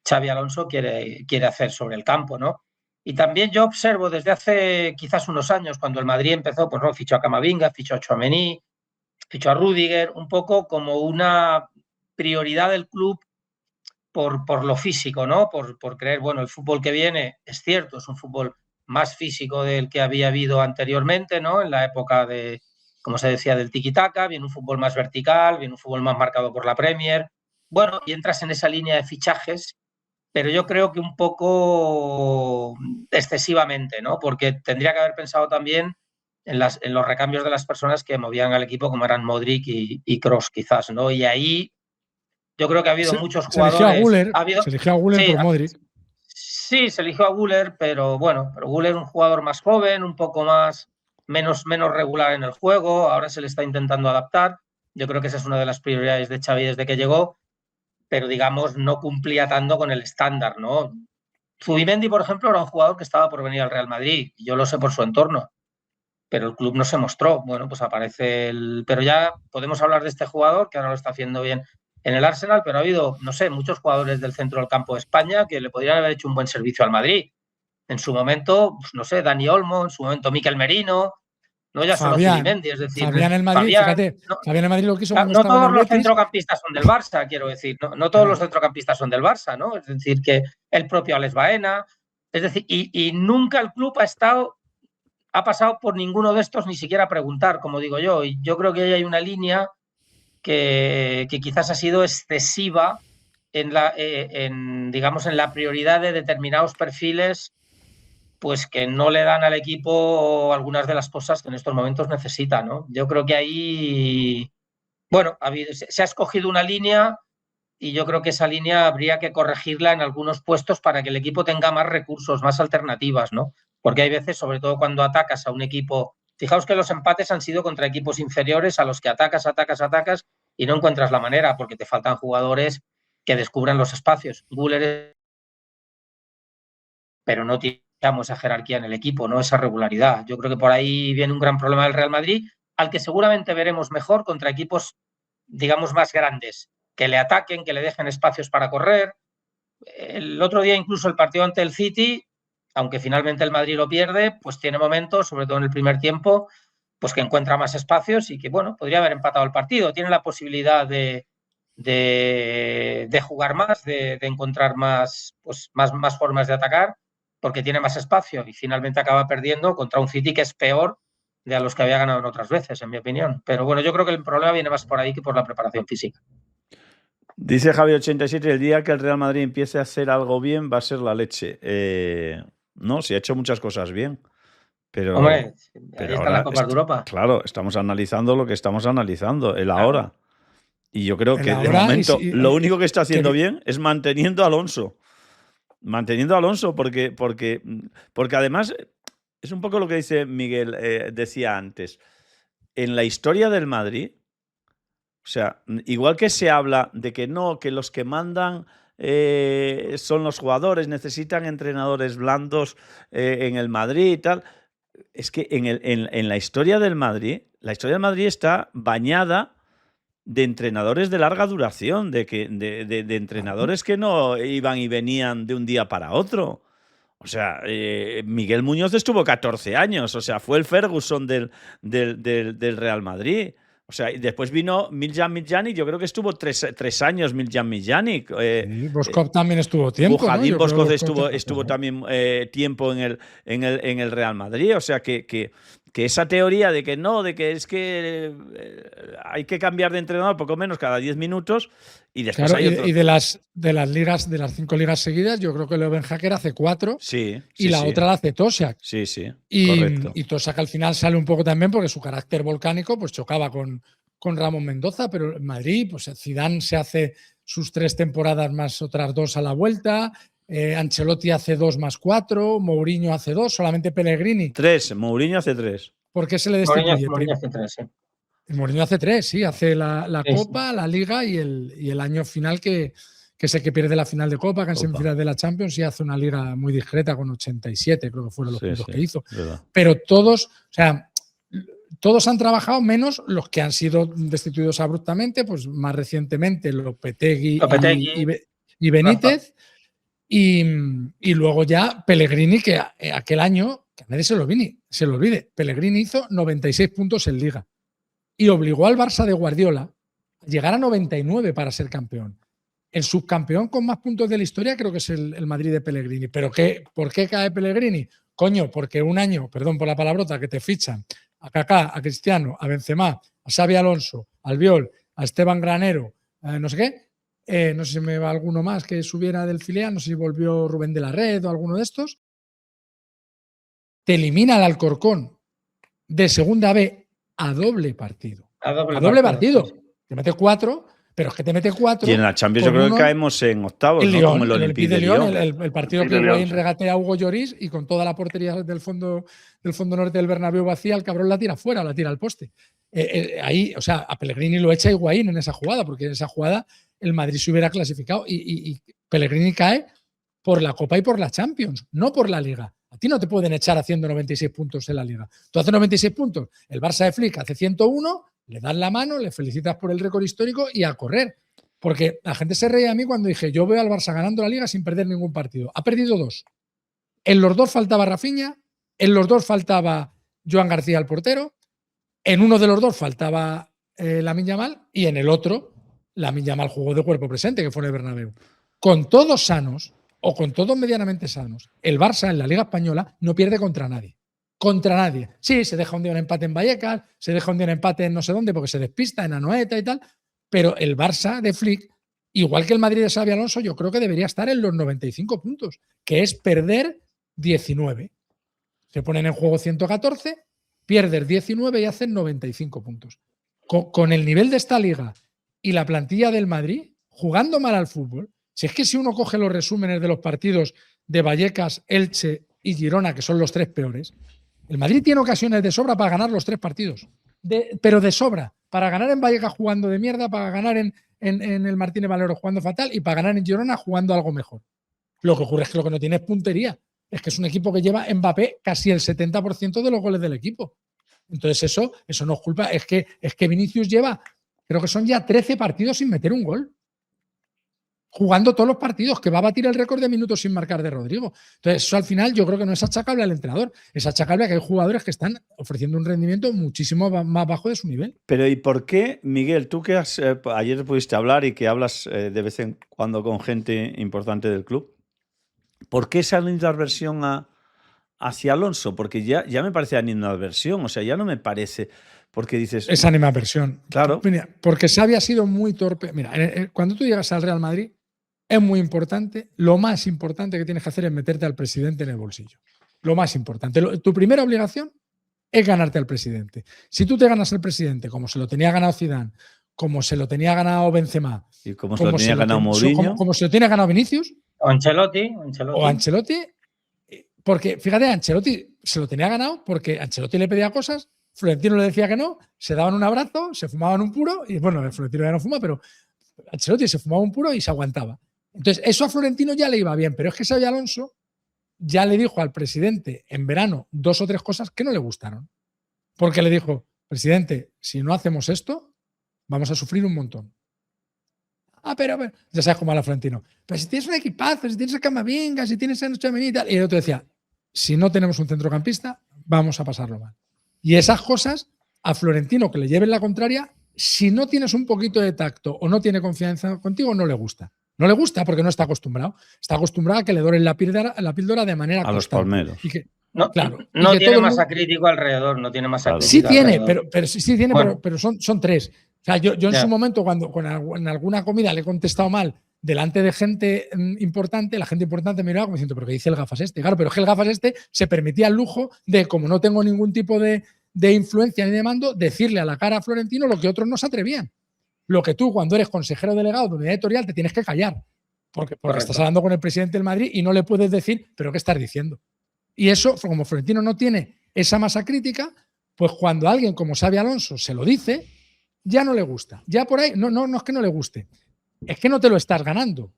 Xabi Alonso quiere hacer sobre el campo, ¿no? Y también yo observo desde hace quizás unos años, cuando el Madrid empezó, pues no, fichó a Camavinga, fichó a Tchouaméni, fichó a Rüdiger, un poco como una prioridad del club por lo físico, ¿no? Por creer, bueno, el fútbol que viene, es cierto, es un fútbol más físico del que había habido anteriormente, ¿no? En la época de, como se decía, del tiki-taka, viene un fútbol más vertical, viene un fútbol más marcado por la Premier. Bueno, y entras en esa línea de fichajes, pero yo creo que un poco excesivamente, ¿no? Porque tendría que haber pensado también en los recambios de las personas que movían al equipo, como eran Modric y Kroos, quizás, ¿no? Y ahí yo creo que ha habido muchos jugadores… Se eligió a Güler por Modric. Sí, se eligió a Güler, pero bueno, Güler es un jugador más joven, un poco menos regular en el juego, ahora se le está intentando adaptar. Yo creo que esa es una de las prioridades de Xavi desde que llegó, pero digamos no cumplía tanto con el estándar, ¿no? Zubimendi, por ejemplo, era un jugador que estaba por venir al Real Madrid, y yo lo sé por su entorno, pero el club no se mostró. Bueno, pues aparece Pero ya podemos hablar de este jugador, que ahora lo está haciendo bien en el Arsenal, pero ha habido, no sé, muchos jugadores del centro del campo de España que le podrían haber hecho un buen servicio al Madrid. En su momento, pues no sé, Dani Olmo, en su momento Mikel Merino, no ya solo Zubimendi, es decir… Fabián el Madrid, fíjate, Fabián el Madrid lo quiso cuando no todos los centrocampistas son del Barça, quiero decir, no todos los centrocampistas son del Barça, ¿no? Es decir, que el propio Alex Baena, Es decir, y nunca el club ha pasado por ninguno de estos, ni siquiera a preguntar, como digo yo. Y yo creo que ahí hay una línea que quizás ha sido excesiva digamos, en la prioridad de determinados perfiles, pues que no le dan al equipo algunas de las cosas que en estos momentos necesita, ¿no? Yo creo que ahí, bueno, se ha escogido una línea y yo creo que esa línea habría que corregirla en algunos puestos para que el equipo tenga más recursos, más alternativas, ¿no? Porque hay veces, sobre todo cuando atacas a un equipo, fijaos que los empates han sido contra equipos inferiores a los que atacas y no encuentras la manera porque te faltan jugadores que descubran los espacios. Güler, pero no tenemos esa jerarquía en el equipo, no esa regularidad. Yo creo que por ahí viene un gran problema del Real Madrid, al que seguramente veremos mejor contra equipos, digamos, más grandes, que le ataquen, que le dejen espacios para correr. El otro día, incluso el partido ante el City, aunque finalmente el Madrid lo pierde, pues tiene momentos, sobre todo en el primer tiempo, pues que encuentra más espacios y que, bueno, podría haber empatado el partido. Tiene la posibilidad de jugar más, de encontrar más formas de atacar, porque tiene más espacio y finalmente acaba perdiendo contra un City que es peor de a los que había ganado en otras veces, en mi opinión. Pero bueno, yo creo que el problema viene más por ahí que por la preparación física. Dice Javi87, el día que el Real Madrid empiece a hacer algo bien va a ser la leche. No, sí ha hecho muchas cosas bien. Pero, hombre, ahí está la Copa de Europa. Claro, estamos analizando lo que estamos analizando, el ahora. Y yo creo que de momento lo único que está haciendo bien es manteniendo a Alonso. Manteniendo a Alonso, porque además es un poco lo que dice Miguel, decía antes. En la historia del Madrid, o sea, igual que se habla de que no, que los que mandan son los jugadores, necesitan entrenadores blandos en el Madrid y tal. Es que en la historia del Madrid está bañada de entrenadores de larga duración, de entrenadores que no iban y venían de un día para otro. O sea, Miguel Muñoz estuvo 14 años, o sea, fue el Ferguson del Real Madrid. O sea, y después vino Miljan Miljanic, yo creo que estuvo tres años Miljan Miljanic. Boskov también estuvo tiempo. Buhadín, ¿no? Boskov estuvo también tiempo en el Real Madrid. O sea, que esa teoría de que no, de que es que hay que cambiar de entrenador poco menos cada 10 minutos y después claro, hay otro. Y de las ligas, de las 5 ligas seguidas, yo creo que Leuven Hacker hace 4 y la otra la hace Toshack. Sí, correcto. Y Toshack al final sale un poco también porque su carácter volcánico pues chocaba con Ramón Mendoza, pero en Madrid, pues Zidane se hace sus 3 temporadas más otras 2 a la vuelta. Ancelotti hace 2 más 4, Mourinho hace 2, solamente Pellegrini. 3, Mourinho hace 3. ¿Por qué se le destituye? Mourinho hace 3, sí. Mourinho hace 3, sí, hace la Copa, la Liga y el año final que es el que pierde la final de Copa, que en semifinal de la Champions, y hace una Liga muy discreta con 87, creo que fueron los puntos que hizo. Verdad. Pero todos han trabajado menos los que han sido destituidos abruptamente, pues más recientemente Lopetegui y Benítez. Y luego ya Pellegrini, que aquel año, que a nadie se lo olvide, Pellegrini hizo 96 puntos en Liga y obligó al Barça de Guardiola a llegar a 99 para ser campeón. El subcampeón con más puntos de la historia creo que es el Madrid de Pellegrini. ¿Pero por qué cae Pellegrini? Coño, porque un año, perdón por la palabrota, que te fichan a Kaká, a Cristiano, a Benzema, a Xavi Alonso, a Albiol, a Esteban Granero, no sé qué. No sé si me va alguno más que subiera del filial, no sé si volvió Rubén de la Red o alguno de estos. Te elimina al Alcorcón de segunda B a doble partido. A doble partido. Te mete 4, pero es que te mete 4. Y en la Champions yo creo que caemos en octavos, el ¿no? Lyon, Como el Olympique de Lyon. El partido que Higuaín regatea a Hugo Lloris y con toda la portería del fondo norte del Bernabéu vacía, el cabrón la tira fuera, la tira al poste. Ahí, o sea, a Pellegrini lo echa Higuaín en esa jugada, porque en esa jugada el Madrid se hubiera clasificado y Pellegrini cae por la Copa y por la Champions, no por la Liga. A ti no te pueden echar haciendo 96 puntos en la Liga. Tú haces 96 puntos, el Barça de Flick hace 101, le das la mano, le felicitas por el récord histórico y a correr. Porque la gente se reía a mí cuando dije, yo veo al Barça ganando la Liga sin perder ningún partido. Ha perdido 2. En los 2 faltaba Rafinha, en los 2 faltaba Joan García, el portero, en uno de los 2 faltaba Lamine Yamal y en el otro Lamine Yamal jugó de cuerpo presente, que fue en el Bernabéu. Con todos sanos, o con todos medianamente sanos, el Barça en la Liga Española no pierde contra nadie. Contra nadie. Sí, se deja un día un empate en Vallecas, se deja un día un empate en no sé dónde porque se despista en Anoeta y tal, pero el Barça de Flick, igual que el Madrid de Xabi Alonso, yo creo que debería estar en los 95 puntos, que es perder 19. Se ponen en juego 114, pierdes 19 y hacen 95 puntos. Con el nivel de esta liga y la plantilla del Madrid, jugando mal al fútbol, si es que si uno coge los resúmenes de los partidos de Vallecas, Elche y Girona, que son los 3 peores, el Madrid tiene ocasiones de sobra para ganar los 3 partidos. Pero de sobra. Para ganar en Vallecas jugando de mierda, para ganar en el Martínez Valero jugando fatal y para ganar en Girona jugando algo mejor. Lo que ocurre es que lo que no tiene es puntería. Es que es un equipo que lleva Mbappé casi el 70% de los goles del equipo. Entonces eso no es culpa. Es que Vinicius lleva, creo que son ya 13 partidos sin meter un gol. Jugando todos los partidos, que va a batir el récord de minutos sin marcar de Rodrigo. Entonces, eso al final yo creo que no es achacable al entrenador, es achacable a que hay jugadores que están ofreciendo un rendimiento muchísimo más bajo de su nivel. Pero ¿y por qué, Miguel, tú que ayer pudiste hablar y que hablas de vez en cuando con gente importante del club, ¿por qué esa animadversión hacia Alonso? Porque ya me parece animadversión, o sea, ya no me parece, porque dices… Esa animadversión. Claro. Mira, porque Xavi ha sido muy torpe. Mira, cuando tú llegas al Real Madrid, es muy importante, lo más importante que tienes que hacer es meterte al presidente en el bolsillo. Lo más importante. Tu primera obligación es ganarte al presidente. Si tú te ganas al presidente, como se lo tenía ganado Zidane, como se lo tenía ganado Benzema, y como se lo tenía ganado Mourinho, como se lo tiene ganado Vinicius, o Ancelotti. O Ancelotti, porque fíjate, Ancelotti se lo tenía ganado porque Ancelotti le pedía cosas, Florentino le decía que no, se daban un abrazo, se fumaban un puro, y bueno, el Florentino ya no fuma, pero Ancelotti se fumaba un puro y se aguantaba. Entonces, eso a Florentino ya le iba bien, pero es que Xabi Alonso ya le dijo al presidente en verano 2 o 3 cosas que no le gustaron. Porque le dijo, presidente, si no hacemos esto, vamos a sufrir un montón. Pero ya sabes cómo habla Florentino. Pero si tienes un equipazo, si tienes a Camavinga, si tienes a Tchouaméni y tal. Y el otro decía, si no tenemos un centrocampista, vamos a pasarlo mal. Y esas cosas, a Florentino que le lleven la contraria, si no tienes un poquito de tacto o no tiene confianza contigo, no le gusta. No le gusta porque no está acostumbrado. Está acostumbrado a que le doren la píldora de manera constante. A los palmeros. Y que, no, claro, no y que tiene masa crítico alrededor, no tiene masa crítica. Sí tiene, alrededor. sí tiene, Bueno. pero son 3. O sea, yo en su momento, cuando en alguna comida le he contestado mal delante de gente importante, la gente importante me miraba como diciendo, ¿pero qué dice el gafas este? Claro, pero es que el gafas este se permitía el lujo de, como no tengo ningún tipo de influencia ni de mando, decirle a la cara a Florentino lo que otros no se atrevían. Lo que tú, cuando eres consejero delegado de unidad editorial, te tienes que callar. Porque estás hablando con el presidente del Madrid y no le puedes decir, ¿pero qué estás diciendo? Y eso, como Florentino no tiene esa masa crítica, pues cuando alguien como Xabi Alonso se lo dice, ya no le gusta. Ya por ahí, no es que no le guste, es que no te lo estás ganando,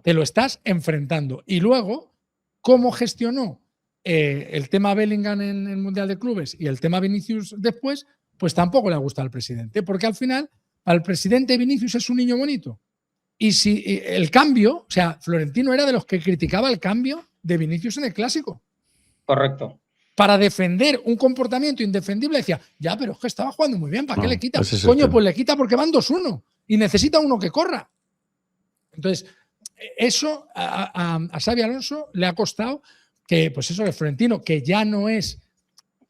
te lo estás enfrentando. Y luego, ¿cómo gestionó el tema Bellingham en el Mundial de Clubes y el tema Vinicius después? Pues tampoco le ha gustado al presidente, porque al final, al presidente Vinicius es un niño bonito. Y si el cambio, o sea, Florentino era de los que criticaba el cambio de Vinicius en el Clásico. Correcto. Para defender un comportamiento indefendible decía, ya, pero es que estaba jugando muy bien, ¿para qué le quita? Pues Coño, pues le quita porque van 2-1 y necesita uno que corra. Entonces, eso a Xabi Alonso le ha costado que, pues eso, el Florentino, que ya no es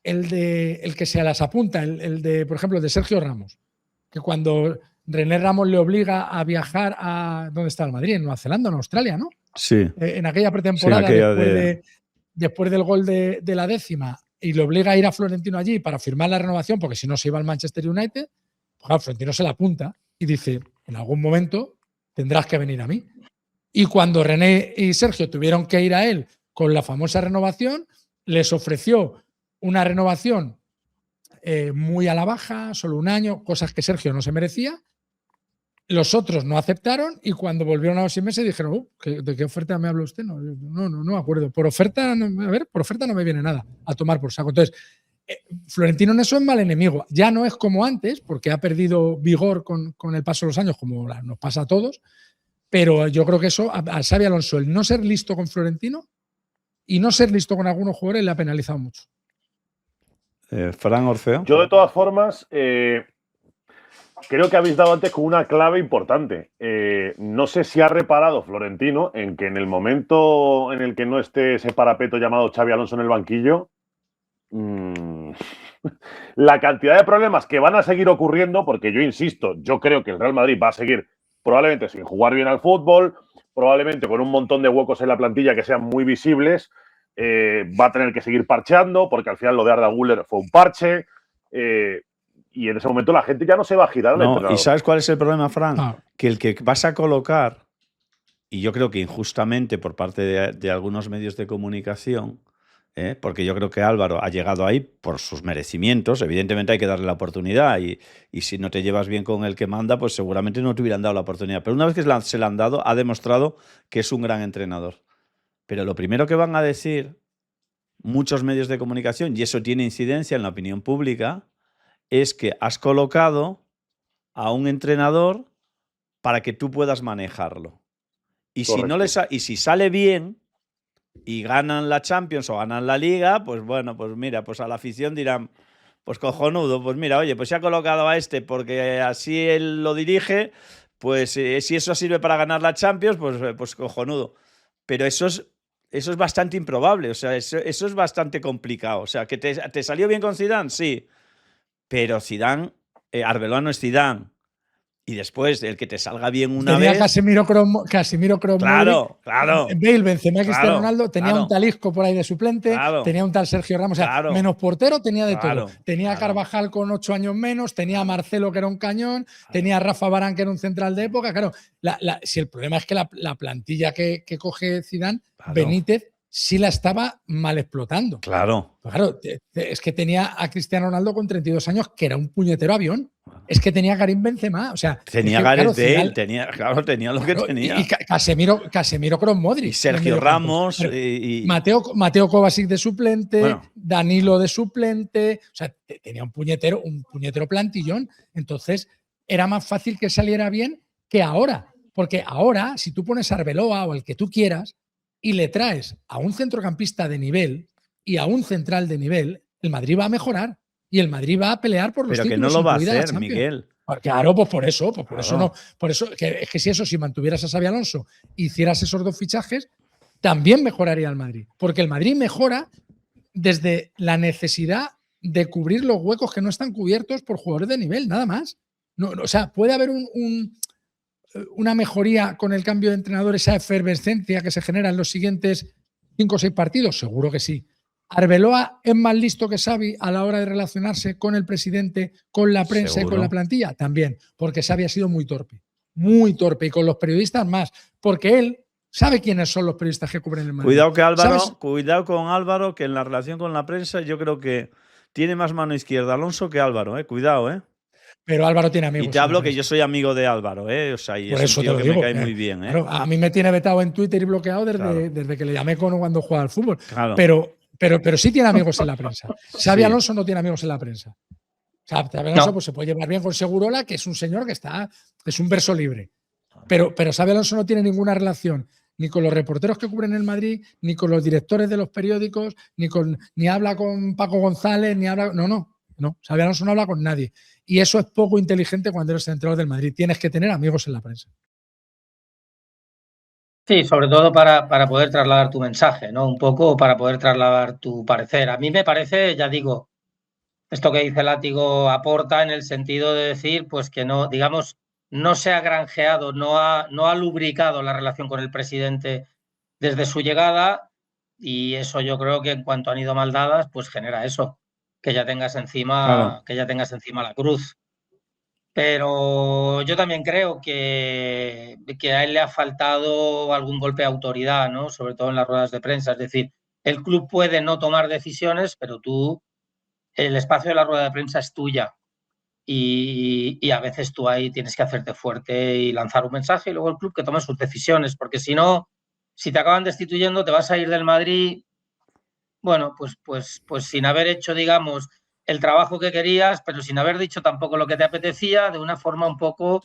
el que se las apunta, el de, por ejemplo, el de Sergio Ramos, que cuando René Ramos le obliga a viajar a… ¿Dónde está el Madrid? En Nueva Zelanda, en Australia, ¿no? Sí. En aquella pretemporada, sí, después del gol de la 10ª, y le obliga a ir a Florentino allí para firmar la renovación, porque si no se iba al Manchester United, pues claro, Florentino se la apunta y dice, en algún momento tendrás que venir a mí. Y cuando René y Sergio tuvieron que ir a él con la famosa renovación, les ofreció una renovación muy a la baja, solo 1 año, cosas que Sergio no se merecía. Los otros no aceptaron y cuando volvieron a los 6 meses dijeron, ¿de qué oferta me habla usted? No me acuerdo. Por oferta no me viene nada a tomar por saco. Entonces, Florentino en eso es mal enemigo. Ya no es como antes, porque ha perdido vigor con el paso de los años, como nos pasa a todos, pero yo creo que eso a Xabi Alonso, el no ser listo con Florentino y no ser listo con algunos jugadores, le ha penalizado mucho. Fran Orfeo. Yo, de todas formas, creo que habéis dado antes con una clave importante. No sé si ha reparado Florentino en que en el momento en el que no esté ese parapeto llamado Xabi Alonso en el banquillo, la cantidad de problemas que van a seguir ocurriendo, porque yo insisto, yo creo que el Real Madrid va a seguir probablemente sin jugar bien al fútbol, probablemente con un montón de huecos en la plantilla que sean muy visibles, va a tener que seguir parcheando, porque al final lo de Arda Güler fue un parche, y en ese momento la gente ya no se va a girar. No, ¿y sabes cuál es el problema, Fran? Que el que vas a colocar, y yo creo que injustamente por parte de algunos medios de comunicación, porque yo creo que Álvaro ha llegado ahí por sus merecimientos, evidentemente hay que darle la oportunidad y si no te llevas bien con el que manda, pues seguramente no te hubieran dado la oportunidad. Pero una vez que se la han dado, ha demostrado que es un gran entrenador. Pero lo primero que van a decir muchos medios de comunicación, y eso tiene incidencia en la opinión pública, es que has colocado a un entrenador para que tú puedas manejarlo. Y si, y si sale bien y ganan la Champions o ganan la Liga, pues bueno, pues mira, pues a la afición dirán, pues cojonudo, pues mira, oye, pues se ha colocado a este porque así él lo dirige, pues si eso sirve para ganar la Champions, pues cojonudo. Pero eso es bastante improbable, o sea, eso es bastante complicado. O sea, ¿que te salió bien con Zidane? Sí. Pero Zidane, Arbeloa no es Zidane. Y después, el que te salga bien una vez… Casemiro, claro. Bale, Benzema, Cristiano Ronaldo, tenía un tal Isco por ahí de suplente, tenía un tal Sergio Ramos, o sea, menos portero tenía de todo. Tenía a Carvajal con 8 años menos, tenía a Marcelo que era un cañón, tenía a Rafa Varane que era un central de época. Claro, si el problema es que la plantilla que coge Zidane, Benítez, sí la estaba mal explotando. Claro. Es que tenía a Cristiano Ronaldo con 32 años, que era un puñetero avión. Es que tenía a Karim Benzema. O sea, tenía Gareth Bale, tenía lo que tenía. Y Casemiro Kroos Modric. Y Sergio Ramos. Mateo Kovacic de suplente, Danilo de suplente. O sea, tenía un puñetero plantillón. Entonces, era más fácil que saliera bien que ahora. Porque ahora, si tú pones a Arbeloa o el que tú quieras, y le traes a un centrocampista de nivel y a un central de nivel, el Madrid va a mejorar y el Madrid va a pelear por los títulos. Pero que no lo va a hacer, Miguel. Claro, pues por eso no. Por eso, es que si mantuvieras a Xabi Alonso e hicieras esos 2 fichajes, también mejoraría el Madrid. Porque el Madrid mejora desde la necesidad de cubrir los huecos que no están cubiertos por jugadores de nivel, nada más. O sea, puede haber una mejoría con el cambio de entrenador, esa efervescencia que se genera en los siguientes 5 o 6 partidos, seguro que sí. ¿Arbeloa es más listo que Xavi a la hora de relacionarse con el presidente, con la prensa y con la plantilla? También, porque Xavi ha sido muy torpe, y con los periodistas más, porque él sabe quiénes son los periodistas que cubren el Madrid. Cuidado con Álvaro, que en la relación con la prensa yo creo que tiene más mano izquierda Alonso que Álvaro, cuidado, Pero Álvaro tiene amigos. Y te hablo que yo soy amigo de Álvaro, O sea, y por es eso un tío te que digo, me cae muy bien, Claro, a mí me tiene vetado en Twitter y bloqueado desde que le llamé cuando juega al fútbol. Claro. Pero sí tiene amigos en la prensa. Xabi Alonso no tiene amigos en la prensa. O sea, Xabi Alonso pues, se puede llevar bien con Segurola, que es un señor que es un verso libre. Pero Xabi Alonso no tiene ninguna relación ni con los reporteros que cubren el Madrid, ni con los directores de los periódicos, ni habla con Paco González, ni habla… No, Xabi Alonso no habla con nadie. Y eso es poco inteligente cuando eres entrenador del Madrid. Tienes que tener amigos en la prensa. Sí, sobre todo para poder trasladar tu mensaje, ¿no? Un poco para poder trasladar tu parecer. A mí me parece, ya digo, esto que dice Látigo aporta en el sentido de decir, pues que no, digamos, no se ha granjeado, no ha lubricado la relación con el presidente desde su llegada, y eso yo creo que en cuanto han ido mal dadas, pues genera eso, que ya tengas encima la cruz. Pero yo también creo que a él le ha faltado algún golpe de autoridad, ¿no? Sobre todo en las ruedas de prensa. Es decir, el club puede no tomar decisiones, pero el espacio de la rueda de prensa es tuya. Y a veces tú ahí tienes que hacerte fuerte y lanzar un mensaje y luego el club que tome sus decisiones. Porque si no, si te acaban destituyendo, te vas a ir del Madrid, bueno, pues sin haber hecho, digamos, el trabajo que querías, pero sin haber dicho tampoco lo que te apetecía, de una forma un poco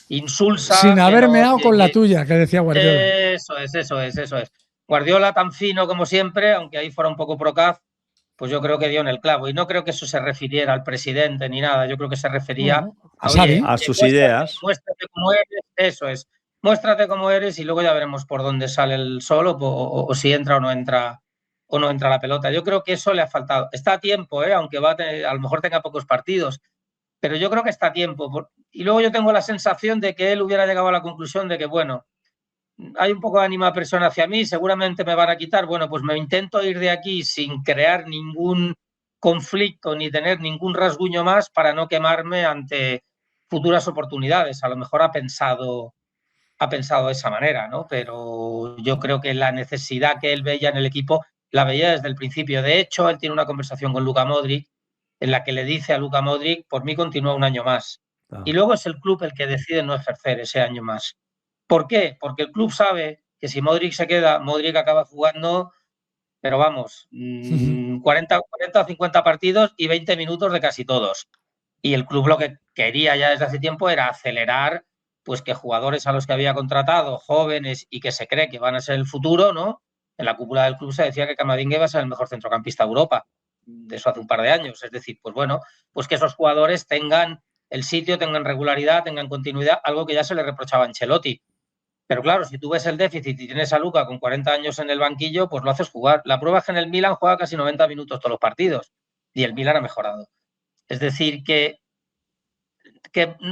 insulsa. Sin haber meado con la tuya, que decía Guardiola. Eso es. Guardiola tan fino como siempre, aunque ahí fuera un poco procaz, pues yo creo que dio en el clavo. Y no creo que eso se refiriera al presidente ni nada. Yo creo que se refería a sus ideas. Muéstrate cómo eres, eso es. Muéstrate cómo eres y luego ya veremos por dónde sale el sol o si entra o no entra la pelota. Yo creo que eso le ha faltado. Está a tiempo, aunque a lo mejor tenga pocos partidos, pero yo creo que está a tiempo. Y luego yo tengo la sensación de que él hubiera llegado a la conclusión de que, bueno, hay un poco de ánima persona hacia mí, seguramente me van a quitar. Bueno, pues me intento ir de aquí sin crear ningún conflicto ni tener ningún rasguño más para no quemarme ante futuras oportunidades. A lo mejor ha pensado de esa manera, ¿no? Pero yo creo que la necesidad que él veía en el equipo la veía desde el principio. De hecho, él tiene una conversación con Luka Modric en la que le dice a Luka Modric, por mí continúa un año más. Y luego es el club el que decide no ejercer ese año más. ¿Por qué? Porque el club sabe que si Modric se queda, Modric acaba jugando, pero vamos, 40 o 50 partidos y 20 minutos de casi todos. Y el club lo que quería ya desde hace tiempo era acelerar, pues que jugadores a los que había contratado, jóvenes y que se cree que van a ser el futuro, ¿no? En la cúpula del club se decía que Camavinga iba a ser el mejor centrocampista de Europa. De eso hace un par de años. Es decir, pues bueno, pues que esos jugadores tengan el sitio, tengan regularidad, tengan continuidad, algo que ya se le reprochaba a Ancelotti. Pero claro, si tú ves el déficit y tienes a Luka con 40 años en el banquillo, pues lo haces jugar. La prueba es que en el Milan juega casi 90 minutos todos los partidos y el Milan ha mejorado. Es decir, que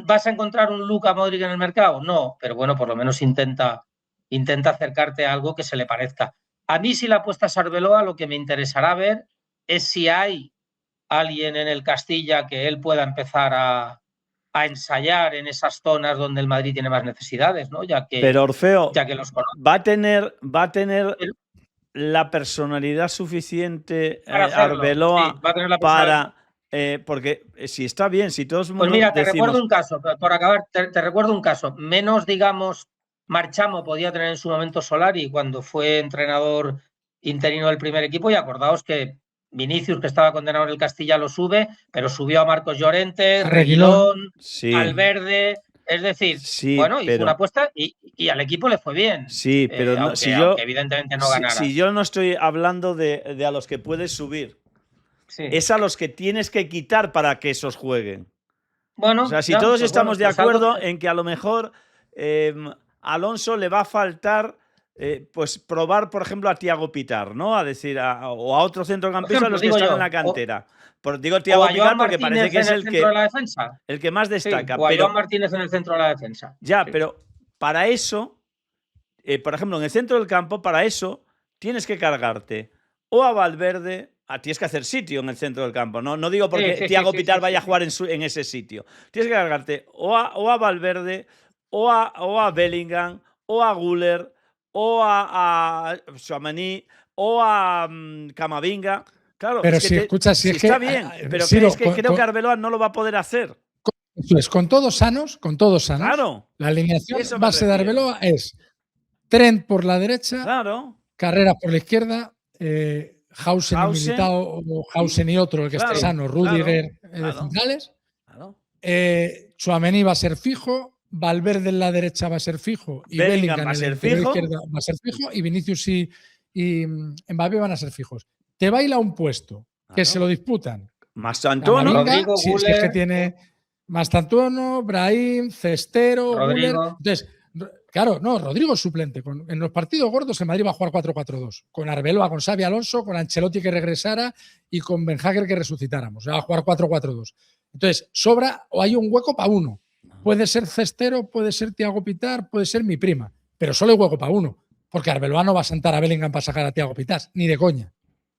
vas a encontrar un Luka Modric en el mercado, no, pero bueno, por lo menos intenta acercarte a algo que se le parezca. A mí, si la apuesta es Arbeloa, lo que me interesará ver es si hay alguien en el Castilla que él pueda empezar a ensayar en esas zonas donde el Madrid tiene más necesidades, ¿no? Pero Orfeo, ya que los conoce. va a tener la personalidad suficiente Arbeloa sí, va a tener la para porque si está bien, si todos pues mira, te recuerdo un caso, por acabar, te recuerdo un caso, menos, digamos, Marchamo podía tener en su momento Solari cuando fue entrenador interino del primer equipo, y acordaos que Vinicius, que estaba condenado en el Castilla, lo sube, pero subió a Marcos Llorente, Reguilón, sí. Alverde. Es decir, sí, bueno, hizo una apuesta y al equipo le fue bien. Sí, pero aunque evidentemente no ganara. Si yo no estoy hablando de a los que puedes subir, es a los que tienes que quitar para que esos jueguen. Bueno, o sea, si todos estamos de acuerdo en que a lo mejor Alonso le va a faltar pues probar, por ejemplo, a Thiago Pitar, ¿no? A decir, o a otro centrocampista a los que están en la cantera. Digo Thiago Pitar porque parece que es el que más destaca. O a Joan Martínez en el centro de la defensa. Ya, pero para eso, por ejemplo, en el centro del campo, para eso tienes que cargarte o a Valverde. Tienes que hacer sitio en el centro del campo. No digo porque Thiago Pitar vaya a jugar en ese sitio. Tienes que cargarte o a Valverde, o a Bellingham, o a Güler, o a Tchouaméni, o a Camavinga. Claro, pero si está bien, pero Ciro, es que creo que Arbeloa no lo va a poder hacer. Con todos sanos, claro, la alineación base de Arbeloa es Trent por la derecha, claro, Carreras por la izquierda, Hausen y Militao, o Hausen y otro, el que esté sano, Rüdiger de centrales. Tchouaméni va a ser fijo, Valverde en la derecha va a ser fijo, y Bellingham va a ser fijo, izquierda va a ser fijo, y Vinicius y Mbappé van a ser fijos. Te baila un puesto que se lo disputan. Mastantuono, si es que tiene Mastantuono, Brahim, Cestero, Güler. Entonces, claro, no, Rodrigo es suplente. En los partidos gordos el Madrid va a jugar 4-4-2. Con Arbeloa, con Xabi Alonso, con Ancelotti que regresara y con Ben Hacker que resucitáramos. Va a jugar 4-4-2. Entonces, sobra o hay un hueco para uno. Puede ser Cestero, puede ser Thiago Pitar, puede ser mi prima. Pero solo hay hueco para uno. Porque Arbeloa no va a sentar a Bellingham para sacar a Thiago Pitar, ni de coña.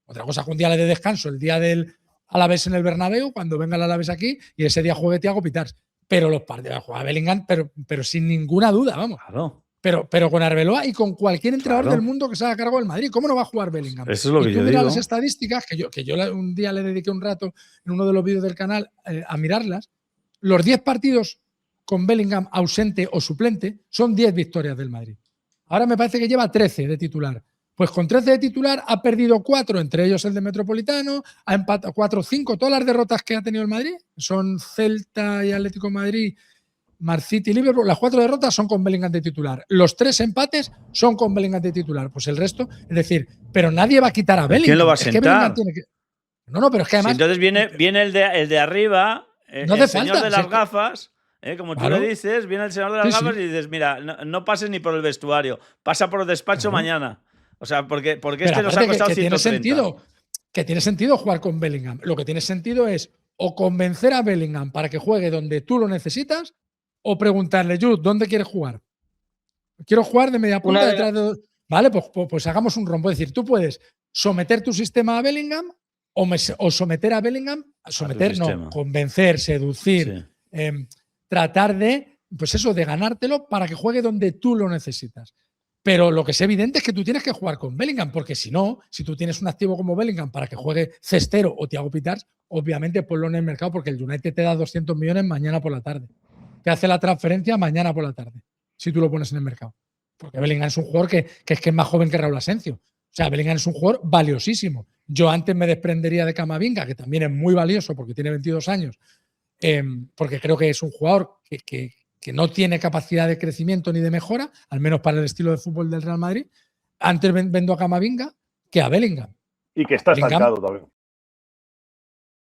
Otra cosa que un día le dé descanso, el día del Alavés en el Bernabéu, cuando venga el Alavés aquí, y ese día juegue Thiago Pitar. Pero los partidos juega Bellingham, pero sin ninguna duda, vamos. Claro. Pero con Arbeloa y con cualquier entrenador del mundo que se haga cargo del Madrid, ¿cómo no va a jugar Bellingham? Eso es lo que yo digo. Las estadísticas, que yo un día le dediqué un rato en uno de los vídeos del canal a mirarlas. Los 10 partidos con Bellingham ausente o suplente son 10 victorias del Madrid. Ahora me parece que lleva 13 de titular. Pues con 13 de titular ha perdido 4, entre ellos el de Metropolitano, ha empatado 4 o 5. Todas las derrotas que ha tenido el Madrid son Celta y Atlético de Madrid, Man City y Liverpool. Las 4 derrotas son con Bellingham de titular. Los 3 empates son con Bellingham de titular. Pues el resto, es decir, pero nadie va a quitar a Bellingham. ¿Quién lo va a sentar? No, pero es que además… Sí, entonces viene el de arriba, No el hace señor falta, de si las es que… gafas, como tú Claro. le dices, viene el señor de las Sí, gafas sí. y dices, mira, no pases ni por el vestuario, pasa por el despacho Claro. mañana. O sea, porque Pero este nos ha aparte costado que tiene 130. tiene sentido jugar con Bellingham. Lo que tiene sentido es o convencer a Bellingham para que juegue donde tú lo necesitas o preguntarle, Jude, ¿dónde quieres jugar? Quiero jugar de media punta detrás de… Vale, pues hagamos un rombo. Es decir, tú puedes someter tu sistema a Bellingham o someter a Bellingham, convencer, seducir, Sí. tratar de, pues eso, de ganártelo para que juegue donde tú lo necesitas. Pero lo que es evidente es que tú tienes que jugar con Bellingham, porque si no, si tú tienes un activo como Bellingham para que juegue Cestero o Thiago Pitars, obviamente ponlo en el mercado porque el United te da 200 millones mañana por la tarde. Te hace la transferencia mañana por la tarde, si tú lo pones en el mercado. Porque Bellingham es un jugador que es más joven que Raúl Asencio. O sea, Bellingham es un jugador valiosísimo. Yo antes me desprendería de Camavinga, que también es muy valioso porque tiene 22 años, porque creo que es un jugador que no tiene capacidad de crecimiento ni de mejora, al menos para el estilo de fútbol del Real Madrid. Antes vendo a Camavinga que a Bellingham. Y que está estancado también.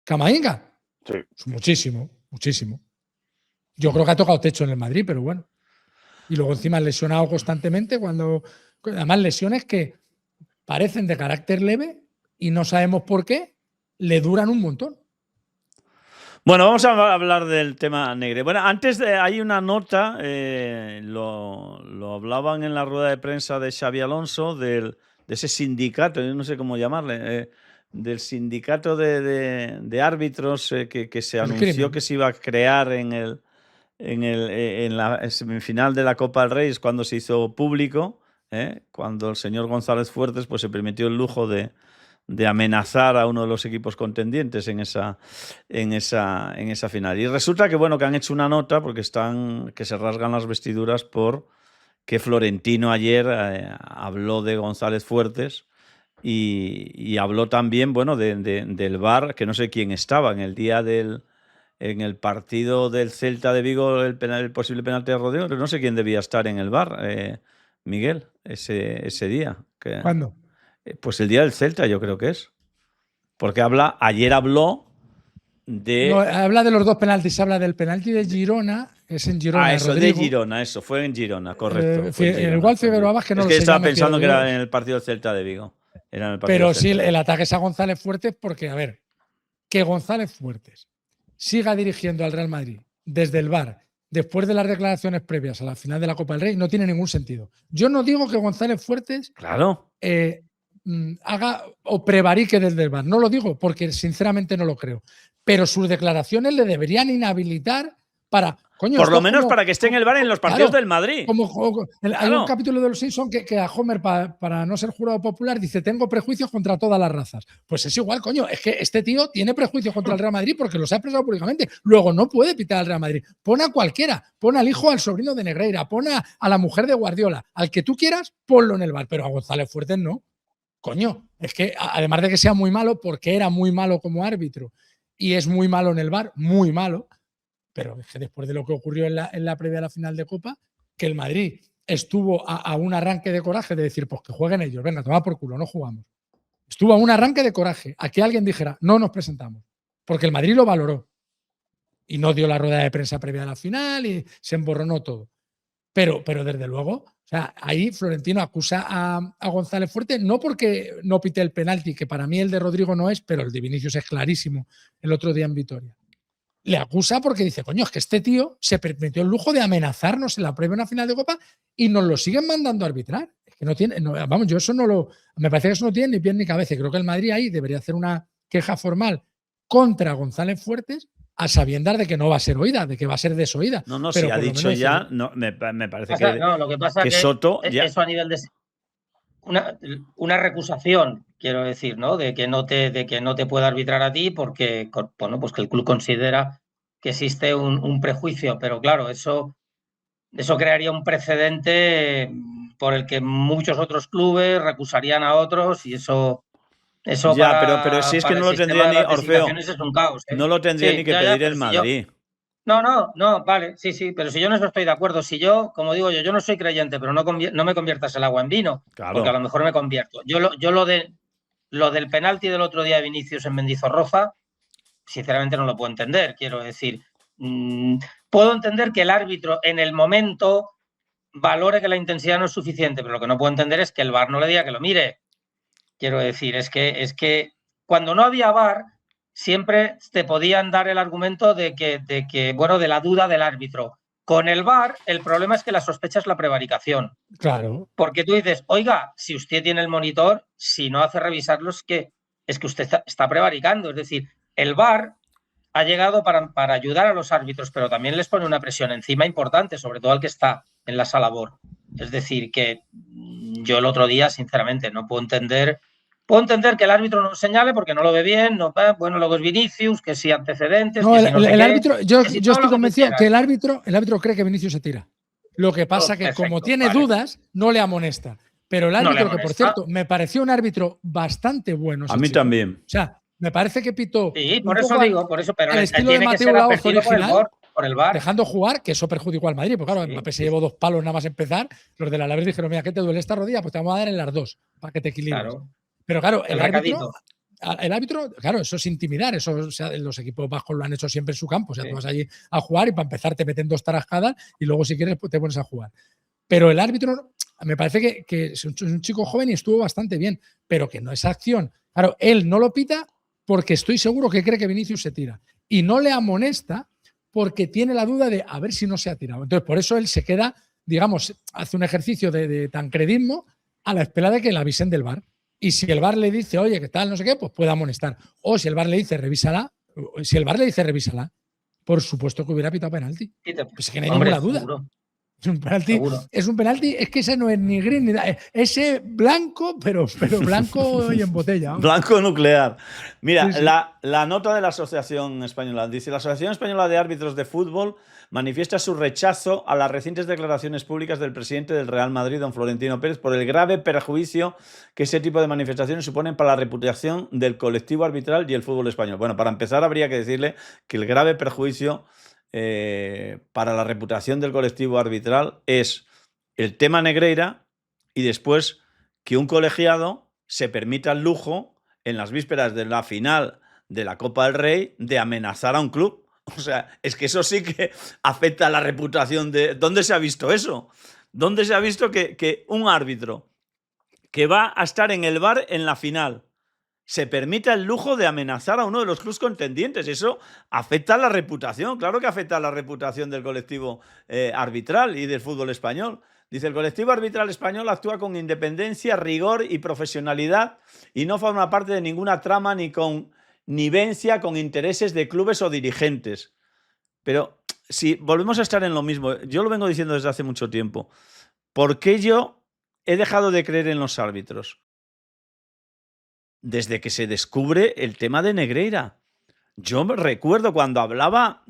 ¿Camavinga? Sí. Pues muchísimo. Yo creo que ha tocado techo en el Madrid, pero bueno. Y luego encima lesionado constantemente, además lesiones que parecen de carácter leve y no sabemos por qué, le duran un montón. Bueno, vamos a hablar del tema Negre. Bueno, antes hay una nota, lo hablaban en la rueda de prensa de Xabi Alonso, de ese sindicato, yo no sé cómo llamarle, del sindicato de árbitros que se anunció que se iba a crear en la semifinal de la Copa del Rey, es cuando se hizo público, cuando el señor González Fuertes pues, se permitió el lujo de amenazar a uno de los equipos contendientes en esa final. Y resulta que, bueno, que han hecho una nota porque que se rasgan las vestiduras por que Florentino ayer habló de González Fuertes y habló también, bueno, del VAR, que no sé quién estaba en el día en el partido del Celta de Vigo, el posible penalti de Rodrigo, no sé quién debía estar en el VAR, Miguel, ese día. ¿Cuándo? Pues el día del Celta, yo creo que es. Porque ayer habló de… No, habla de los dos penaltis, habla del penalti de Girona, es en Girona. Eso, Rodrigo. de Girona, eso, fue en Girona, correcto. Igual Figueroa Vázquez no es lo que sé. estaba pensando que era en el partido del Celta de Vigo. Pero sí, el ataque es a González Fuertes porque, a ver, que González Fuertes siga dirigiendo al Real Madrid desde el VAR después de las declaraciones previas a la final de la Copa del Rey no tiene ningún sentido. Yo no digo que González Fuertes haga o prevarique desde el VAR. No lo digo porque sinceramente no lo creo. Pero sus declaraciones le deberían inhabilitar para… Coño, por lo menos para que esté en el VAR en los partidos del Madrid. Hay un capítulo de Los Simpsons que a Homer, para no ser jurado popular, dice: tengo prejuicios contra todas las razas. Pues es igual, coño. Es que este tío tiene prejuicios contra el Real Madrid porque los ha expresado públicamente. Luego no puede pitar al Real Madrid. Pon a cualquiera. Pon al hijo, al sobrino de Negreira. Pon a la mujer de Guardiola. Al que tú quieras, ponlo en el VAR. Pero a González Fuertes no. Coño. Es que además de que sea muy malo, porque era muy malo como árbitro y es muy malo en el VAR, muy malo. Pero es que después de lo que ocurrió en la previa a la final de Copa, que el Madrid estuvo a un arranque de coraje de decir, pues que jueguen ellos, venga, toma por culo, no jugamos. Estuvo a un arranque de coraje a que alguien dijera, no nos presentamos, porque el Madrid lo valoró y no dio la rueda de prensa previa a la final y se emborronó todo. Pero desde luego, o sea, ahí Florentino acusa a González Fuertes, no porque no pite el penalti, que para mí el de Rodrigo no es, pero el de Vinicius es clarísimo el otro día en Vitoria. Le acusa porque dice, coño, es que este tío se permitió el lujo de amenazarnos en la previa de una final de Copa y nos lo siguen mandando a arbitrar. Es que no tiene, vamos, yo eso no lo… Me parece que eso no tiene ni pie ni cabeza. Creo que el Madrid ahí debería hacer una queja formal contra González Fuertes a sabiendas de que no va a ser oída, de que va a ser desoída. No, pero si ha dicho ya, no, me parece que… No, lo que pasa es que Soto eso a nivel de… Una recusación, quiero decir, ¿no? De que no te pueda arbitrar a ti porque, bueno, pues que el club considera que existe un prejuicio, pero claro, eso crearía un precedente por el que muchos otros clubes recusarían a otros y eso ya, pero si es que no lo tendría ni Orfeo, es un caos, ¿eh? No lo tendría ni que pedir el Madrid. No, vale, sí, pero si yo en eso estoy de acuerdo, si yo, como digo yo no soy creyente, pero no me conviertas el agua en vino, claro. porque a lo mejor me convierto. Yo lo de lo del penalti del otro día de Vinicius en Mendizorroza, sinceramente no lo puedo entender. Quiero decir, puedo entender que el árbitro en el momento valore que la intensidad no es suficiente, pero lo que no puedo entender es que el VAR no le diga que lo mire. Quiero decir, es que cuando no había VAR, siempre te podían dar el argumento de la duda del árbitro. Con el VAR, el problema es que la sospecha es la prevaricación. Claro. Porque tú dices, oiga, si usted tiene el monitor, si no hace revisarlo, es que usted está prevaricando. Es decir, el VAR ha llegado para ayudar a los árbitros, pero también les pone una presión encima importante, sobre todo al que está en la sala BOR. Es decir, que yo el otro día, sinceramente, no puedo entender. Puedo entender que el árbitro no señale porque no lo ve bien, bueno, luego es Vinicius, que si antecedentes, no, que si no sé el qué, árbitro, yo si estoy convencido que el árbitro cree que Vinicius se tira. Lo que pasa que perfecto, como tiene dudas, no le amonesta. Pero el árbitro, que por cierto, me pareció un árbitro bastante bueno. A mí también. O sea, me parece que pitó. Sí, por eso digo, pero al estilo tiene de que Mateo ser Laoz original, por el VAR. dejando jugar, que eso perjudicó al Madrid. Porque claro, Mbappé se llevó 2 palos nada más empezar. Los del Alavés dijeron, mira, ¿qué te duele esta rodilla? Pues te vamos a dar en las 2 para que te equilibres. Claro. Pero claro, el árbitro, claro, eso es intimidar. Eso, o sea, los equipos vascos lo han hecho siempre en su campo. O sea, tú vas allí a jugar y para empezar te meten 2 tarascadas y luego si quieres pues te pones a jugar. Pero el árbitro me parece que es un chico joven y estuvo bastante bien, pero que no es acción. Claro, él no lo pita porque estoy seguro que cree que Vinicius se tira. Y no le amonesta porque tiene la duda de a ver si no se ha tirado. Entonces, por eso él se queda, digamos, hace un ejercicio de tancredismo a la espera de que le avisen del VAR. Y si el VAR le dice, oye, ¿qué tal? No sé qué, pues puede amonestar. O si el VAR le dice, revísala. Si el VAR le dice, revísala, por supuesto que hubiera pitado penalti. Pues es que no hay ninguna duda. Seguro. Es un penalti, es que ese no es ni gris ni nada. Ese blanco, pero blanco y en botella. ¿no? Blanco nuclear. Mira, sí. La nota de la Asociación Española dice: la Asociación Española de Árbitros de Fútbol manifiesta su rechazo a las recientes declaraciones públicas del presidente del Real Madrid, don Florentino Pérez, por el grave perjuicio que ese tipo de manifestaciones suponen para la reputación del colectivo arbitral y el fútbol español. Bueno, para empezar habría que decirle que el grave perjuicio para la reputación del colectivo arbitral es el tema Negreira y después que un colegiado se permita el lujo en las vísperas de la final de la Copa del Rey de amenazar a un club. O sea, es que eso sí que afecta a la reputación de... ¿Dónde se ha visto eso? ¿Dónde se ha visto que un árbitro que va a estar en el VAR en la final se permita el lujo de amenazar a uno de los clubes contendientes? Eso afecta a la reputación, claro que afecta a la reputación del colectivo arbitral y del fútbol español. Dice, el colectivo arbitral español actúa con independencia, rigor y profesionalidad y no forma parte de ninguna trama ni connivencia con intereses de clubes o dirigentes. Pero si volvemos a estar en lo mismo, yo lo vengo diciendo desde hace mucho tiempo, ¿por qué yo he dejado de creer en los árbitros? Desde que se descubre el tema de Negreira. Yo me recuerdo cuando hablaba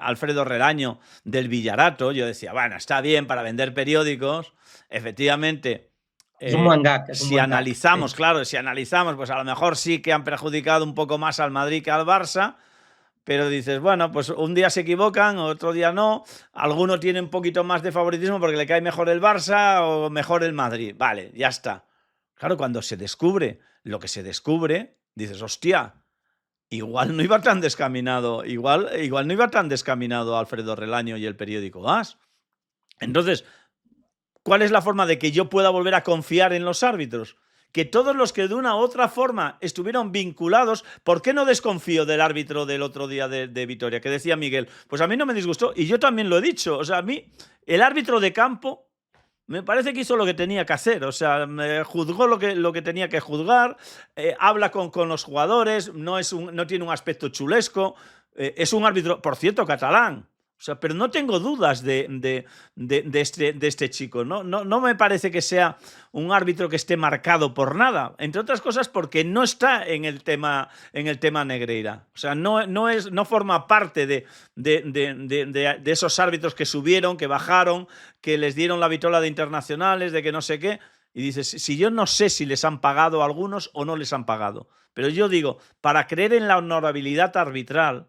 Alfredo Relaño del Villarato, yo decía, bueno, está bien para vender periódicos, efectivamente. Es un buen gag. Si analizamos, claro, si analizamos, pues a lo mejor sí que han perjudicado un poco más al Madrid que al Barça, pero dices, bueno, pues un día se equivocan, otro día no, alguno tiene un poquito más de favoritismo porque le cae mejor el Barça o mejor el Madrid. Vale, ya está. Claro, cuando se descubre lo que se descubre, dices, hostia, igual no iba tan descaminado, igual no iba tan descaminado Alfredo Relaño y el periódico AS. Entonces, ¿cuál es la forma de que yo pueda volver a confiar en los árbitros? Que todos los que de una u otra forma estuvieron vinculados, ¿por qué no desconfío del árbitro del otro día de Vitoria? Que decía Miguel, pues a mí no me disgustó y yo también lo he dicho. O sea, a mí, el árbitro de campo me parece que hizo lo que tenía que hacer, o sea, juzgó lo que tenía que juzgar, habla con los jugadores, no tiene un aspecto chulesco, es un árbitro, por cierto, catalán. O sea, pero no tengo dudas de este chico. No me parece que sea un árbitro que esté marcado por nada. Entre otras cosas porque no está en el tema Negreira. O sea, no forma parte de esos árbitros que subieron, que bajaron, que les dieron la vitola de internacionales, de que no sé qué. Y dices, si yo no sé si les han pagado a algunos o no les han pagado. Pero yo digo, para creer en la honorabilidad arbitral,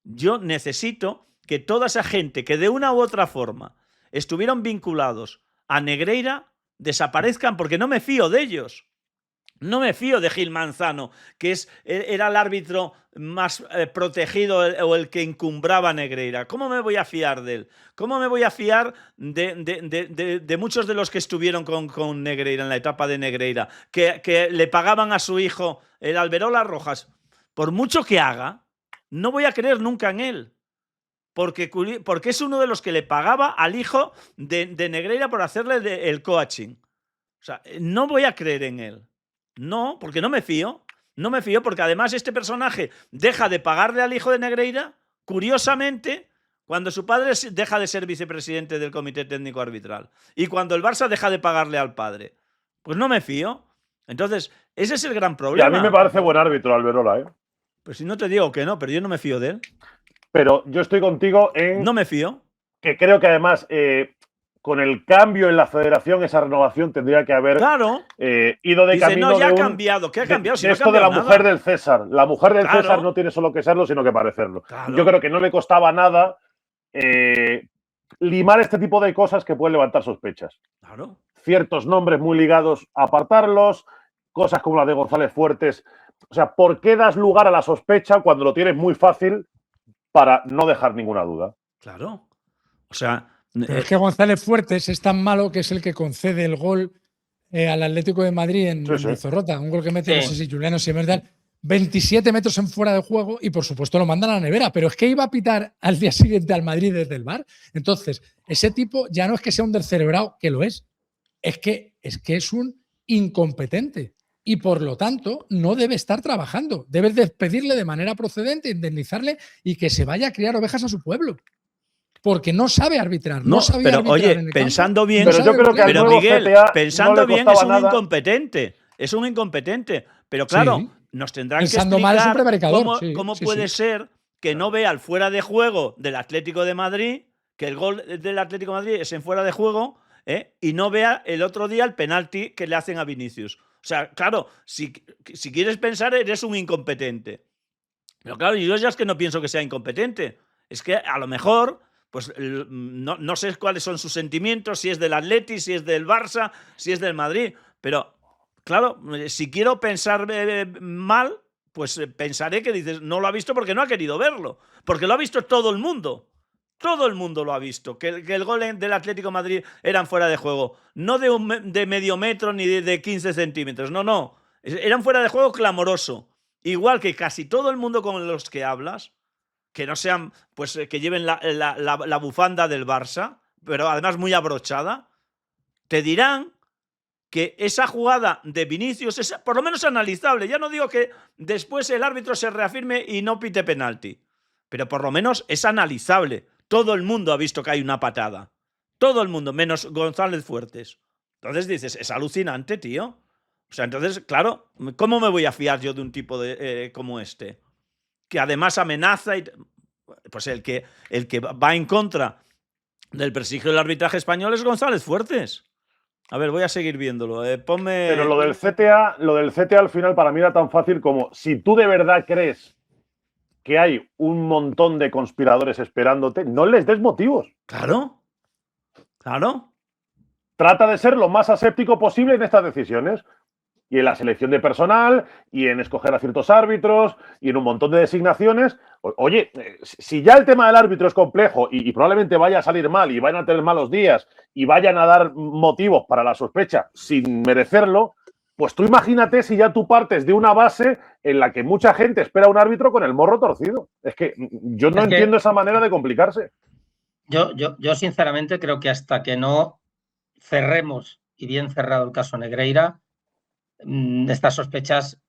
yo necesito que toda esa gente que de una u otra forma estuvieron vinculados a Negreira desaparezcan porque no me fío de ellos. No me fío de Gil Manzano, que era el árbitro más protegido o el que encumbraba a Negreira. ¿Cómo me voy a fiar de él? ¿Cómo me voy a fiar de muchos de los que estuvieron con Negreira en la etapa de Negreira? Que le pagaban a su hijo el Alberola Rojas. Por mucho que haga, no voy a creer nunca en él. Porque es uno de los que le pagaba al hijo de Negreira por hacerle el coaching. O sea, no voy a creer en él. No, porque no me fío. No me fío porque además este personaje deja de pagarle al hijo de Negreira, curiosamente, cuando su padre deja de ser vicepresidente del Comité Técnico Arbitral y cuando el Barça deja de pagarle al padre. Pues no me fío. Entonces, ese es el gran problema. Y a mí me parece buen árbitro Alberola, ¿eh? Pues si no te digo que no, pero yo no me fío de él. Pero yo estoy contigo en… No me fío. Que creo que además… con el cambio en la federación, esa renovación tendría que haber ido de camino. No, ya ha cambiado. ¿Qué ha cambiado? Si esto de la mujer del César. La mujer del César no tiene solo que serlo, sino que parecerlo. Claro. Yo creo que no le costaba nada limar este tipo de cosas que pueden levantar sospechas. Claro. Ciertos nombres muy ligados, apartarlos. Cosas como la de González Fuertes. O sea, ¿por qué das lugar a la sospecha cuando lo tienes muy fácil para no dejar ninguna duda? Claro. O sea… Pero es que González Fuertes es tan malo que es el que concede el gol al Atlético de Madrid en Zorrota. Un gol que mete, no sé si Juliano Simerdal, 27 metros en fuera de juego y por supuesto lo mandan a la nevera. Pero es que iba a pitar al día siguiente al Madrid desde el VAR. Entonces, ese tipo ya no es que sea un descerebrado, que lo es que es un incompetente. Y por lo tanto, no debe estar trabajando. Debes despedirle de manera procedente, indemnizarle y que se vaya a criar ovejas a su pueblo. Porque no sabe arbitrar. No sabe pero arbitrar oye, en el pensando campo, bien, no yo creo que pero Miguel, CTA pensando no bien es un nada. incompetente. Es un incompetente. Pero claro, nos tendrán pensando que mal es un explicar prevaricador. cómo puede ser que no vea el fuera de juego del Atlético de Madrid, que el gol del Atlético de Madrid es en fuera de juego, y no vea el otro día el penalti que le hacen a Vinicius. O sea, claro, si quieres pensar, eres un incompetente. Pero claro, yo ya es que no pienso que sea incompetente. Es que a lo mejor, pues no sé cuáles son sus sentimientos, si es del Atleti, si es del Barça, si es del Madrid. Pero, claro, si quiero pensar mal, pues pensaré que dices, no lo ha visto porque no ha querido verlo. Porque lo ha visto todo el mundo. Todo el mundo lo ha visto, que el gol del Atlético de Madrid eran fuera de juego. No de medio metro ni de 15 centímetros. No. Eran fuera de juego clamoroso. Igual que casi todo el mundo con los que hablas, que no sean, pues que lleven la bufanda del Barça, pero además muy abrochada, te dirán que esa jugada de Vinicius es por lo menos analizable. Ya no digo que después el árbitro se reafirme y no pite penalti, pero por lo menos es analizable. Todo el mundo ha visto que hay una patada. Todo el mundo, menos González Fuertes. Entonces dices, es alucinante, tío. O sea, entonces, claro, ¿cómo me voy a fiar yo de un tipo como este? Que además amenaza y… Pues el que va en contra del prestigio del arbitraje español es González Fuertes. A ver, voy a seguir viéndolo. Ponme… Pero lo del CTA al final para mí era tan fácil como si tú de verdad crees que hay un montón de conspiradores esperándote, no les des motivos. Claro. Trata de ser lo más aséptico posible en estas decisiones. Y en la selección de personal, y en escoger a ciertos árbitros, y en un montón de designaciones. Oye, si ya el tema del árbitro es complejo y probablemente vaya a salir mal y vayan a tener malos días y vayan a dar motivos para la sospecha sin merecerlo, pues tú imagínate si ya tú partes de una base en la que mucha gente espera a un árbitro con el morro torcido. Es que yo no entiendo esa manera de complicarse. Yo sinceramente creo que hasta que no cerremos, y bien cerrado el caso Negreira, estas sospechas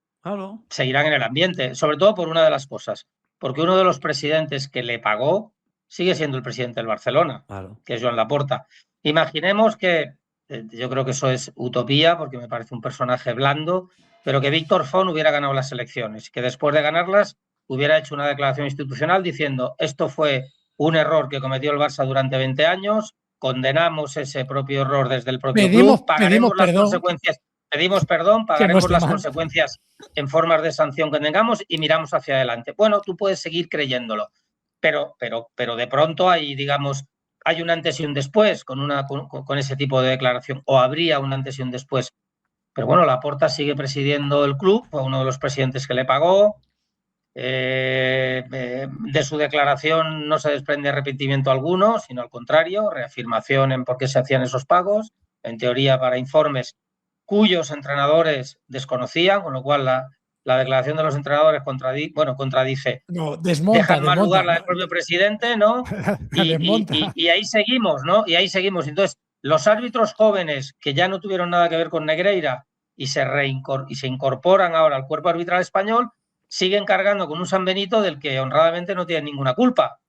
seguirán en el ambiente, sobre todo por una de las cosas, porque uno de los presidentes que le pagó sigue siendo el presidente del Barcelona, que es Joan Laporta. Imaginemos que, yo creo que eso es utopía, porque me parece un personaje blando, pero que Víctor Font hubiera ganado las elecciones, que después de ganarlas hubiera hecho una declaración institucional diciendo esto fue un error que cometió el Barça durante 20 años, condenamos ese propio error desde el propio club, pagaremos las consecuencias. Pedimos perdón, pagaremos las consecuencias en formas de sanción que tengamos y miramos hacia adelante. Bueno, tú puedes seguir creyéndolo, pero de pronto hay, digamos, hay un antes y un después con ese tipo de declaración, o habría un antes y un después Pero bueno, Laporta sigue presidiendo el club, fue uno de los presidentes que le pagó. De su declaración no se desprende arrepentimiento alguno, sino al contrario, reafirmación en por qué se hacían esos pagos, en teoría para informes cuyos entrenadores desconocían, con lo cual la declaración de los entrenadores contradice. No, desmonta. Deja en mal lugar la del propio presidente, ¿no? Y ahí seguimos, ¿no? Y ahí seguimos. Entonces, los árbitros jóvenes que ya no tuvieron nada que ver con Negreira y se incorporan ahora al cuerpo arbitral español, siguen cargando con un San Benito del que honradamente no tienen ninguna culpa.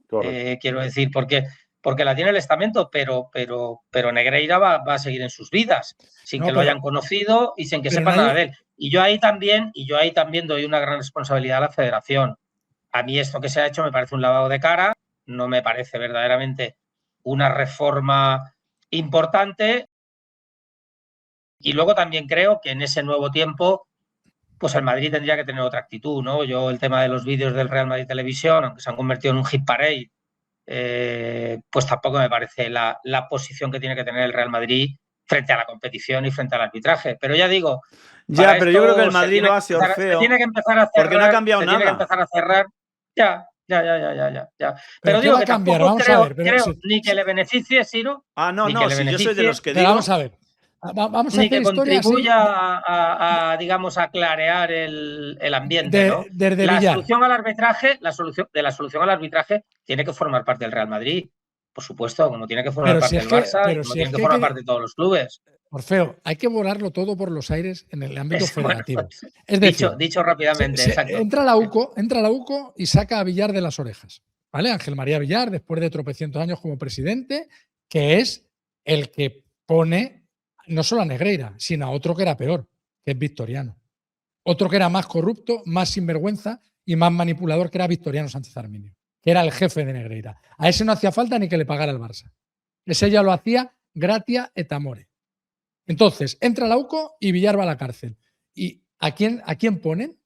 Quiero decir, porque la tiene el estamento, pero Negreira va a seguir en sus vidas, sin que lo hayan conocido y sin que sepan nada de él. Y yo ahí también doy una gran responsabilidad a la federación. A mí esto que se ha hecho me parece un lavado de cara, no me parece verdaderamente una reforma importante. Y luego también creo que en ese nuevo tiempo pues el Madrid tendría que tener otra actitud, ¿no? Yo el tema de los vídeos del Real Madrid Televisión, aunque se han convertido en un hit parade, pues tampoco me parece la posición que tiene que tener el Real Madrid frente a la competición y frente al arbitraje. Pero ya digo... Ya, pero yo creo que el Madrid lo hace Orfeo. Tiene que empezar a cerrar, porque no ha cambiado nada. Tiene que empezar a cerrar. Ya. Pero digo que tampoco creo ni que le beneficie, Ciro. No, si yo soy de los que digo... Vamos a ver. Vamos a ni que contribuya a clarear el ambiente, ¿no? La solución al arbitraje, la solución al arbitraje tiene que formar parte del Real Madrid, por supuesto, como tiene que formar parte del Barça, como tiene que formar parte de todos los clubes. Orfeo, hay que volarlo todo por los aires en el ámbito federativo. Es decir, dicho rápidamente, exacto. Entra la UCO y saca a Villar de las orejas, ¿vale? Ángel María Villar, después de tropecientos años como presidente, que es el que pone no solo a Negreira, sino a otro que era peor, que es Victoriano. Otro que era más corrupto, más sinvergüenza y más manipulador, que era Victoriano Sánchez Arminio, que era el jefe de Negreira. A ese no hacía falta ni que le pagara el Barça. Ese ya lo hacía gratia et amore. Entonces, entra la UCO y Villar va a la cárcel. ¿Y a quién ponen?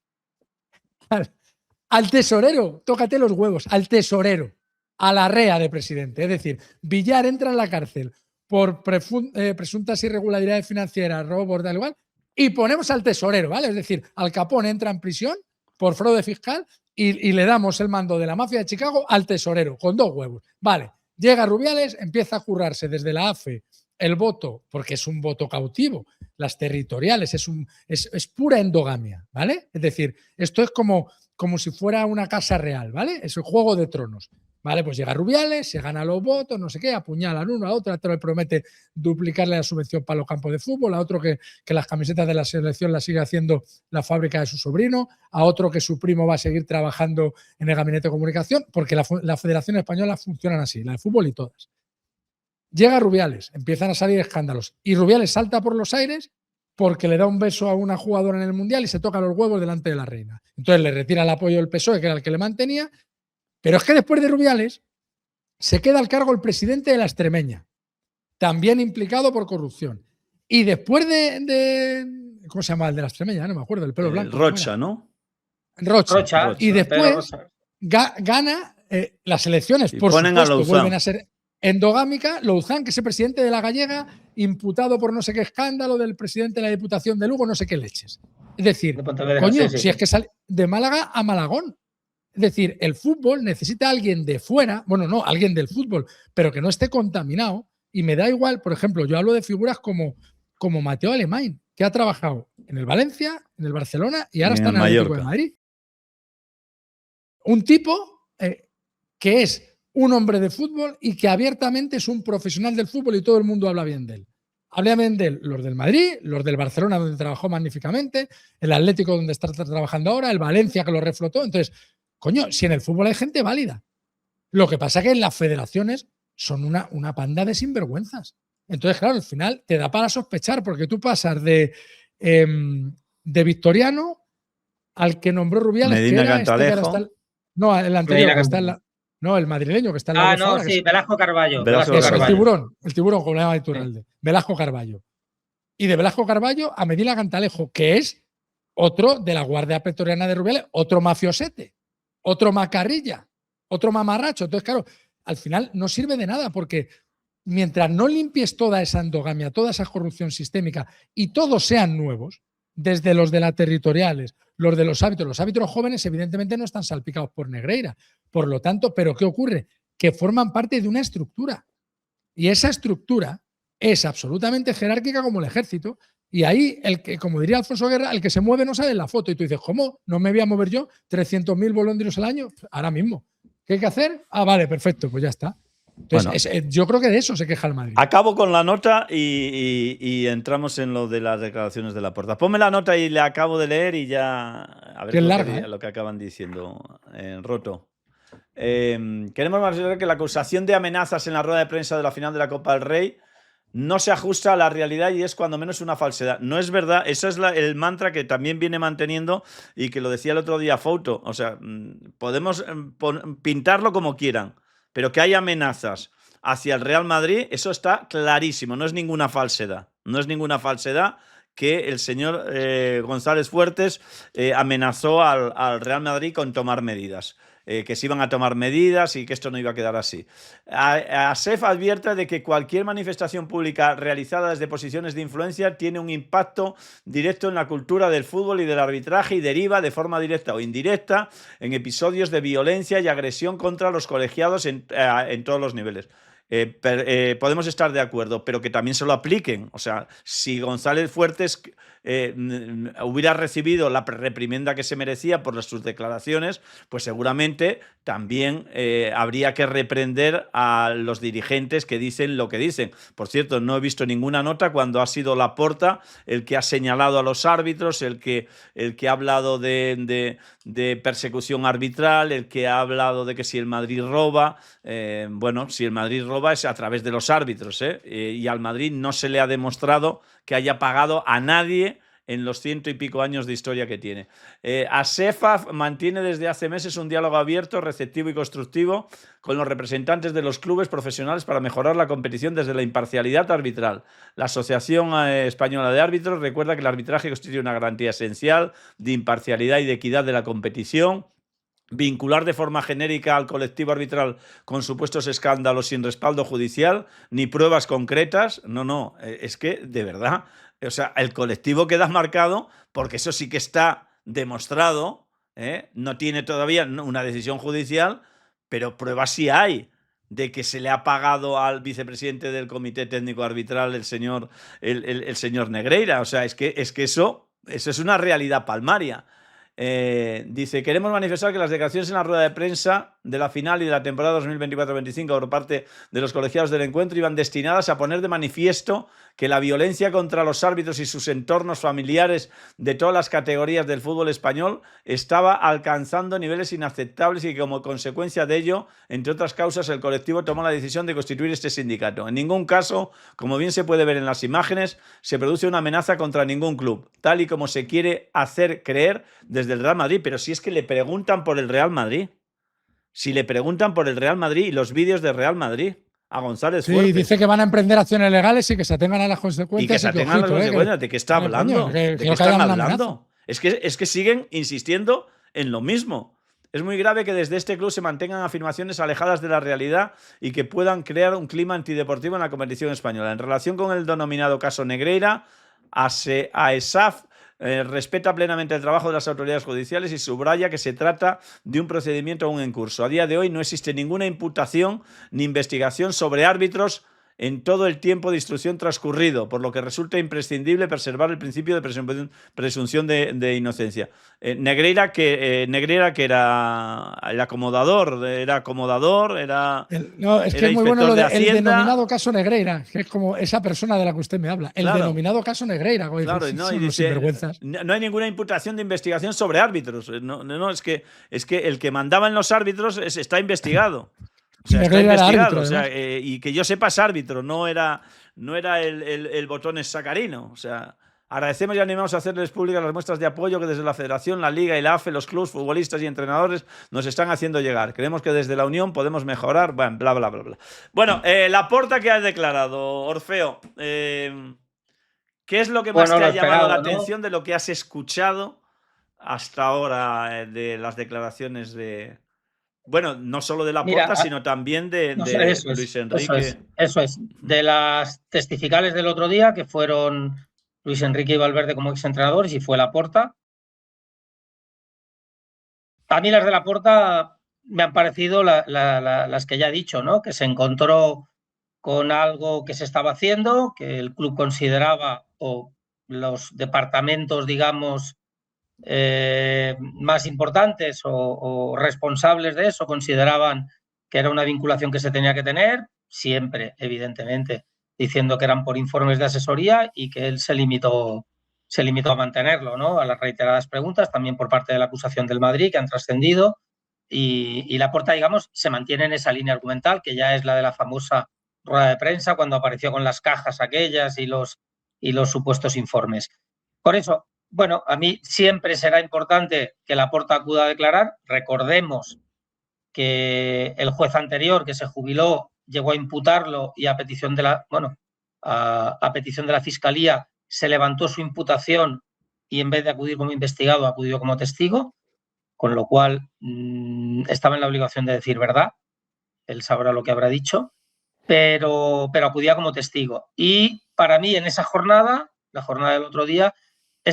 Al tesorero, tócate los huevos, al tesorero, a la rea de presidente. Es decir, Villar entra en la cárcel por presuntas irregularidades financieras, robos, tal igual, y ponemos al tesorero, ¿vale? Es decir, Al Capone entra en prisión por fraude fiscal y le damos el mando de la mafia de Chicago al tesorero, con 2 huevos. Vale, llega Rubiales, empieza a currarse desde la AFE el voto, porque es un voto cautivo, las territoriales, es pura endogamia, ¿vale? Es decir, esto es como si fuera una casa real, ¿vale? Es el Juego de Tronos. Vale, pues llega Rubiales, se gana los votos, no sé qué, apuñalan uno a otro, a otro le promete duplicarle la subvención para los campos de fútbol, a otro que las camisetas de la selección las sigue haciendo la fábrica de su sobrino, a otro que su primo va a seguir trabajando en el gabinete de comunicación, porque la Federación Española funcionan así, la de fútbol y todas. Llega Rubiales, empiezan a salir escándalos y Rubiales salta por los aires porque le da un beso a una jugadora en el Mundial y se toca los huevos delante de la reina. Entonces le retira el apoyo del PSOE, que era el que le mantenía. Pero es que después de Rubiales se queda al cargo el presidente de la Extremeña, también implicado por corrupción. Y después de ¿cómo se llama el de la Extremeña? No me acuerdo, el pelo blanco. Rocha, ¿no? Rocha. Y después gana las elecciones, por supuesto, vuelven a ser endogámica. Louzán, que es el presidente de la Gallega, imputado por no sé qué escándalo del presidente de la Diputación de Lugo, no sé qué leches. Es decir, coño, si es que sale de Málaga a Malagón. Es decir, el fútbol necesita a alguien de fuera, bueno, no, alguien del fútbol, pero que no esté contaminado. Y me da igual, por ejemplo, yo hablo de figuras como Mateo Alemany, que ha trabajado en el Valencia, en el Barcelona y ahora está en el Atlético de Madrid. Un tipo que es un hombre de fútbol y que abiertamente es un profesional del fútbol y todo el mundo habla bien de él. Habla bien de él los del Madrid, los del Barcelona, donde trabajó magníficamente, el Atlético, donde está trabajando ahora, el Valencia, que lo reflotó. Entonces, coño, si en el fútbol hay gente válida. Lo que pasa es que en las federaciones son una panda de sinvergüenzas. Entonces, claro, al final te da para sospechar, porque tú pasas de Victoriano al que nombró Rubiales. Medina Cantalejo. El anterior, que está en la... No, el madrileño que está en la... sí, Velasco Carballo. El tiburón, como le llama Iturralde. Sí. Velasco Carballo. Y de Velasco Carballo a Medina Cantalejo, que es otro de la Guardia Pretoriana de Rubiales, otro mafiosete. Otro macarrilla, otro mamarracho. Entonces, claro, al final no sirve de nada porque mientras no limpies toda esa endogamia, toda esa corrupción sistémica y todos sean nuevos, desde los de las territoriales, los de los árbitros jóvenes evidentemente no están salpicados por Negreira. Por lo tanto, ¿pero qué ocurre? Que forman parte de una estructura. Y esa estructura es absolutamente jerárquica como el ejército. Y ahí, como diría Alfonso Guerra, el que se mueve no sale en la foto. Y tú dices, ¿cómo? ¿No me voy a mover yo 300.000 bolondrinos al año? Ahora mismo. ¿Qué hay que hacer? Ah, vale, perfecto, pues ya está. Entonces, yo creo que de eso se queja el Madrid. Acabo con la nota y entramos en lo de las declaraciones de Laporta. Ponme la nota y la acabo de leer y ya a ver lo que acaban diciendo. Roto. Queremos mencionar que la acusación de amenazas en la rueda de prensa de la final de la Copa del Rey no se ajusta a la realidad y es cuando menos una falsedad. No es verdad, eso es el mantra que también viene manteniendo y que lo decía el otro día Fouto. O sea, podemos pintarlo como quieran, pero que hay amenazas hacia el Real Madrid, eso está clarísimo, no es ninguna falsedad. No es ninguna falsedad que el señor González Fuertes amenazó al Real Madrid con tomar medidas. Que se iban a tomar medidas y que esto no iba a quedar así. ASEF advierte de que cualquier manifestación pública realizada desde posiciones de influencia tiene un impacto directo en la cultura del fútbol y del arbitraje y deriva de forma directa o indirecta en episodios de violencia y agresión contra los colegiados en todos los niveles. Podemos estar de acuerdo, pero que también se lo apliquen. O sea, si González Fuertes hubiera recibido la reprimenda que se merecía por sus declaraciones, pues seguramente también habría que reprender a los dirigentes que dicen lo que dicen. Por cierto, no he visto ninguna nota cuando ha sido Laporta el que ha señalado a los árbitros, el que ha hablado de persecución arbitral, el que ha hablado de que si el Madrid roba, bueno, si el Madrid roba es a través de los árbitros, y al Madrid no se le ha demostrado que haya pagado a nadie en los 100 y pico años de historia que tiene. ASEFA mantiene desde hace meses un diálogo abierto, receptivo y constructivo con los representantes de los clubes profesionales para mejorar la competición desde la imparcialidad arbitral. La Asociación Española de Árbitros recuerda que el arbitraje constituye una garantía esencial de imparcialidad y de equidad de la competición. Vincular de forma genérica al colectivo arbitral con supuestos escándalos sin respaldo judicial ni pruebas concretas, no, es que de verdad, o sea, el colectivo queda marcado porque eso sí que está demostrado, no tiene todavía una decisión judicial, pero pruebas sí hay de que se le ha pagado al vicepresidente del Comité Técnico Arbitral, el señor Negreira. O sea, es que eso es una realidad palmaria. Dice, queremos manifestar que las declaraciones en la rueda de prensa de la final y de la temporada 2024-25 por parte de los colegiados del encuentro iban destinadas a poner de manifiesto que la violencia contra los árbitros y sus entornos familiares de todas las categorías del fútbol español estaba alcanzando niveles inaceptables y que como consecuencia de ello, entre otras causas, el colectivo tomó la decisión de constituir este sindicato. En ningún caso, como bien se puede ver en las imágenes, se produce una amenaza contra ningún club, tal y como se quiere hacer creer desde el Real Madrid. Pero si es que le preguntan por el Real Madrid, si le preguntan por el Real Madrid y los vídeos de Real Madrid a González Fuertes. Sí, dice que van a emprender acciones legales y que se atengan a las consecuencias. Y que se atengan a las consecuencias. ¿De qué está hablando? ¿De qué están hablando? Es que siguen insistiendo en lo mismo. Es muy grave que desde este club se mantengan afirmaciones alejadas de la realidad y que puedan crear un clima antideportivo en la competición española. En relación con el denominado caso Negreira, AESAF respeta plenamente el trabajo de las autoridades judiciales y subraya que se trata de un procedimiento aún en curso. A día de hoy no existe ninguna imputación ni investigación sobre árbitros en todo el tiempo de instrucción transcurrido, por lo que resulta imprescindible preservar el principio de presunción de inocencia. Negreira que era el acomodador, era no, es que es muy bueno el denominado caso Negreira, que es como esa persona de la que usted me habla. El denominado caso Negreira. Claro, y dice, no hay ninguna imputación de investigación sobre árbitros. No, es que el que mandaba en los árbitros está investigado. O sea, está investigado, árbitro, y que yo sepa es árbitro, no era el botones sacarino. O sea, agradecemos y animamos a hacerles públicas las muestras de apoyo que desde la Federación, la Liga y la AFE, los clubes, futbolistas y entrenadores nos están haciendo llegar. Creemos que desde la unión podemos mejorar, bla, bla, bla, bla. Bueno, Laporta, que ha declarado, Orfeo, ¿qué es lo que más te ha llamado la atención de lo que has escuchado hasta ahora de las declaraciones de Bueno, no solo de Laporta, sino también de Luis Enrique. Eso es. De las testificales del otro día, que fueron Luis Enrique y Valverde como exentrenadores, y fue Laporta. A mí las de Laporta me han parecido las que ya he dicho, ¿no? Que se encontró con algo que se estaba haciendo, que el club consideraba, o los departamentos, digamos, más importantes o responsables de eso consideraban que era una vinculación que se tenía que tener, siempre, evidentemente, diciendo que eran por informes de asesoría, y que él se limitó a mantenerlo, ¿no? A las reiteradas preguntas, también por parte de la acusación del Madrid, que han trascendido, y Laporta, digamos, se mantiene en esa línea argumental, que ya es la de la famosa rueda de prensa, cuando apareció con las cajas aquellas y los supuestos informes. Por eso, bueno, a mí siempre será importante que Laporta acuda a declarar. Recordemos que el juez anterior, que se jubiló, llegó a imputarlo, y a petición de a petición de la Fiscalía se levantó su imputación, y en vez de acudir como investigado, acudió como testigo, con lo cual estaba en la obligación de decir verdad. Él sabrá lo que habrá dicho, pero acudía como testigo. Y para mí, en esa jornada, la jornada del otro día,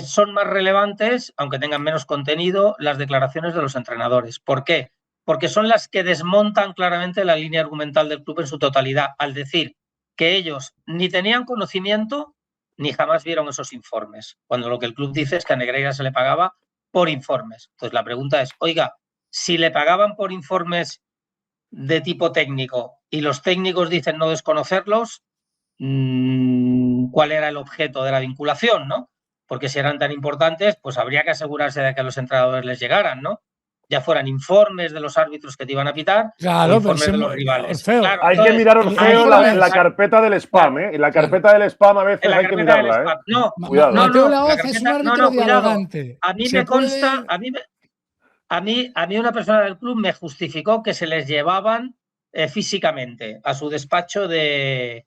son más relevantes, aunque tengan menos contenido, las declaraciones de los entrenadores. ¿Por qué? Porque son las que desmontan claramente la línea argumental del club en su totalidad, al decir que ellos ni tenían conocimiento ni jamás vieron esos informes, cuando lo que el club dice es que a Negreira se le pagaba por informes. Entonces la pregunta es, oiga, si le pagaban por informes de tipo técnico y los técnicos dicen no desconocerlos, ¿cuál era el objeto de la vinculación, no? Porque si eran tan importantes, pues habría que asegurarse de que a los entrenadores les llegaran, ¿no? Ya fueran informes de los árbitros que te iban a pitar, claro, o informes de los rivales. Orfeo, claro, hay que mirar, Orfeo, la carpeta del spam, ¿eh? En la carpeta del spam a veces hay que mirarla, ¿eh? No, cuidado. Mateo Laoz es un árbitro dialogante. A mí me consta, a mí una persona del club me justificó que se les llevaban físicamente a su despacho de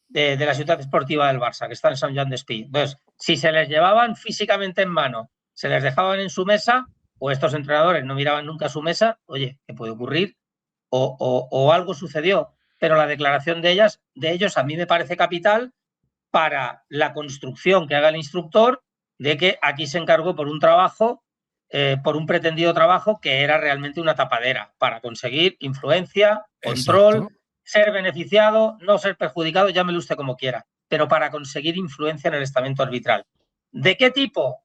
la ciudad esportiva del Barça, que está en Sant Joan d'Espí. Entonces, si se les llevaban físicamente en mano, se les dejaban en su mesa, o estos entrenadores no miraban nunca su mesa, oye, ¿qué puede ocurrir? O algo sucedió. Pero la declaración de ellos a mí me parece capital para la construcción que haga el instructor de que aquí se encargó por un trabajo, por un pretendido trabajo que era realmente una tapadera para conseguir influencia, control, exacto, ser beneficiado, no ser perjudicado, llámelo usted como quiera, pero para conseguir influencia en el estamento arbitral. ¿De qué tipo?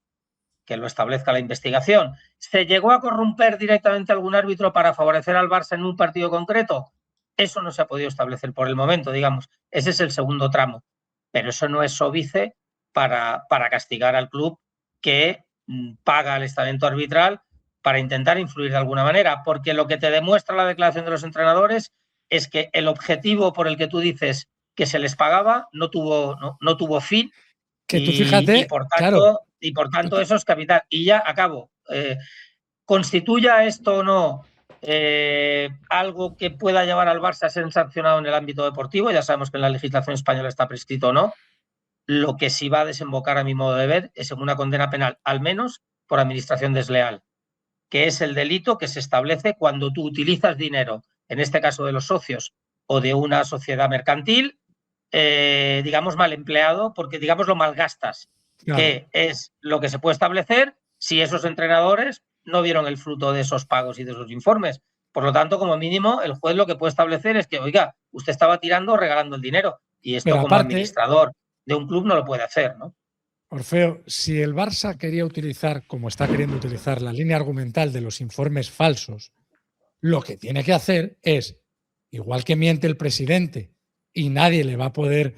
Que lo establezca la investigación. ¿Se llegó a corromper directamente algún árbitro para favorecer al Barça en un partido concreto? Eso no se ha podido establecer por el momento, digamos. Ese es el segundo tramo. Pero eso no es óbice para castigar al club que paga al estamento arbitral para intentar influir de alguna manera, porque lo que te demuestra la declaración de los entrenadores es que el objetivo por el que tú dices que se les pagaba no tuvo fin. Que tú fíjate, y por tanto eso es capital. Y ya acabo. ¿Constituya esto o no algo que pueda llevar al Barça a ser sancionado en el ámbito deportivo? Ya sabemos que en la legislación española está prescrito o no. Lo que sí va a desembocar, a mi modo de ver, es en una condena penal, al menos por administración desleal, que es el delito que se establece cuando tú utilizas dinero, en este caso de los socios o de una sociedad mercantil, digamos mal empleado, porque digamos lo malgastas, claro, que es lo que se puede establecer si esos entrenadores no vieron el fruto de esos pagos y de esos informes. Por lo tanto, como mínimo, el juez lo que puede establecer es que, oiga, usted estaba tirando o regalando el dinero, y esto como administrador de un club no lo puede hacer, ¿no? Orfeo, si el Barça quería utilizar, como está queriendo utilizar, la línea argumental de los informes falsos, lo que tiene que hacer es, igual que miente el presidente y nadie le va a poder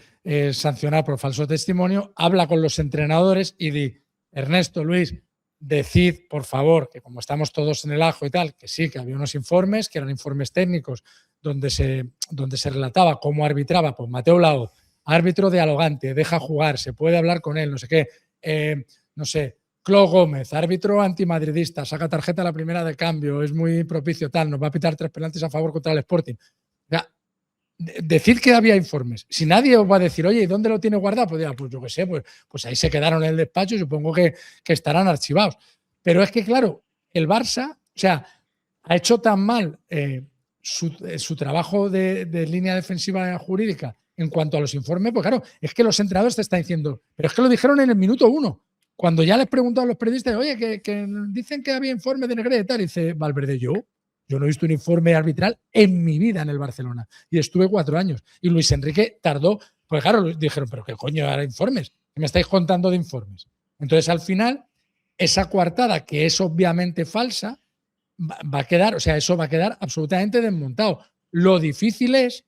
sancionar por falso testimonio, habla con los entrenadores y di, Ernesto, Luis, decid, por favor, que como estamos todos en el ajo y tal, que sí, que había unos informes, que eran informes técnicos, donde se relataba cómo arbitraba, pues Mateo Laoz, árbitro dialogante, deja jugar, se puede hablar con él, no sé qué, no sé, Clo Gómez, árbitro antimadridista, saca tarjeta a la primera de cambio, es muy propicio tal, nos va a pitar 3 penaltis a favor contra el Sporting. Ya, decir que había informes. Si nadie os va a decir, oye, ¿y dónde lo tiene guardado? Pues ya, pues yo qué sé, pues ahí se quedaron en el despacho y supongo que estarán archivados. Pero es que, claro, el Barça, o sea, ha hecho tan mal su trabajo de línea defensiva jurídica en cuanto a los informes, pues claro, es que los entrenadores te están diciendo, pero es que lo dijeron en el minuto 1. Cuando ya les preguntaron a los periodistas, oye, que dicen que había informes de Negreira y tal, y dice Valverde, yo no he visto un informe arbitral en mi vida en el Barcelona. Y estuve 4 años. Y Luis Enrique tardó, pues claro, dijeron, pero ¿qué coño era informes? ¿Qué me estáis contando de informes? Entonces, al final, esa coartada, que es obviamente falsa, va a quedar, o sea, eso va a quedar absolutamente desmontado. Lo difícil es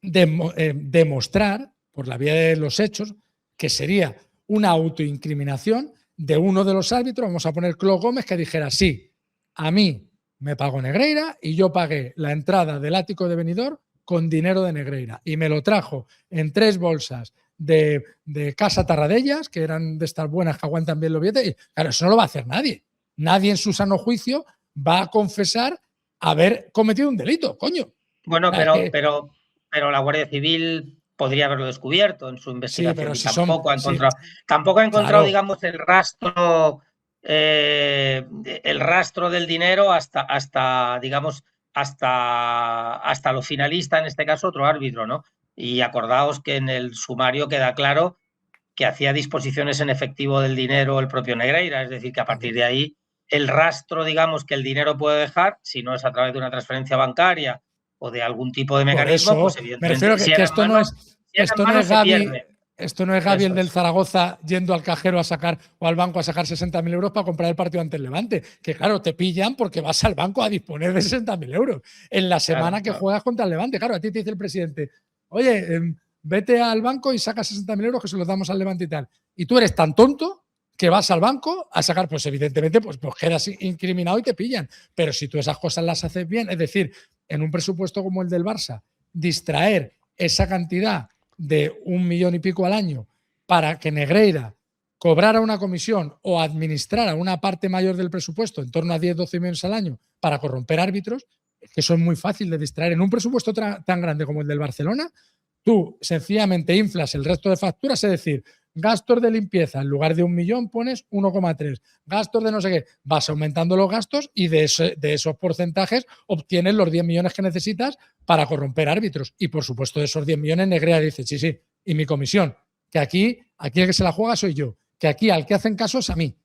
demostrar, por la vía de los hechos, que sería una autoincriminación de uno de los árbitros, vamos a poner Clos Gómez, que dijera, sí, a mí me pagó Negreira y yo pagué la entrada del ático de Benidorm con dinero de Negreira y me lo trajo en 3 bolsas de Casa Tarradellas, que eran de estas buenas que aguantan bien los billetes. Y claro, eso no lo va a hacer nadie. Nadie en su sano juicio va a confesar haber cometido un delito, coño. Bueno, pero la Guardia Civil podría haberlo descubierto en su investigación. Sí, pero si tampoco ha encontrado, claro, digamos, el rastro del dinero hasta lo finalista, en este caso otro árbitro, ¿no? Y acordaos que en el sumario queda claro que hacía disposiciones en efectivo del dinero el propio Negreira, es decir, que a partir de ahí el rastro, digamos, que el dinero puede dejar, si no es a través de una transferencia bancaria o de algún tipo de mecanismo, pues evidentemente. Me refiero que esto no es Gaby el del Zaragoza yendo al cajero a sacar o al banco a sacar 60.000 euros para comprar el partido ante el Levante. Que claro, te pillan porque vas al banco a disponer de 60.000 euros en la semana que juegas contra el Levante. Claro, a ti te dice el presidente, oye, vete al banco y saca 60.000 euros que se los damos al Levante y tal. Y tú eres tan tonto que vas al banco a sacar, pues evidentemente, pues quedas incriminado y te pillan. Pero si tú esas cosas las haces bien, es decir, en un presupuesto como el del Barça, distraer esa cantidad de 1 millón y pico al año para que Negreira cobrara una comisión o administrara una parte mayor del presupuesto, en torno a 10-12 millones al año, para corromper árbitros, que eso es muy fácil de distraer. En un presupuesto tan grande como el del Barcelona, tú sencillamente inflas el resto de facturas, es decir, gastos de limpieza, en lugar de 1 millón pones 1,3. Gastos de no sé qué. Vas aumentando los gastos y de esos porcentajes obtienes los 10 millones que necesitas para corromper árbitros. Y por supuesto, de esos 10 millones, Negreira dice, sí, y mi comisión, que aquí el que se la juega soy yo, que aquí al que hacen caso es a mí.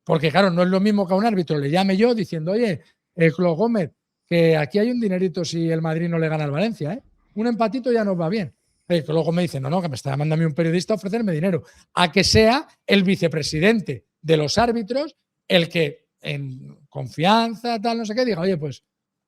Porque claro, no es lo mismo que a un árbitro le llame yo diciendo, oye, Clos Gómez, que aquí hay un dinerito si el Madrid no le gana al Valencia, ¿eh? Un empatito ya nos va bien. Que luego me dicen, no, que me está llamando a mí un periodista a ofrecerme dinero. A que sea el vicepresidente de los árbitros el que en confianza, tal, no sé qué, diga, oye, pues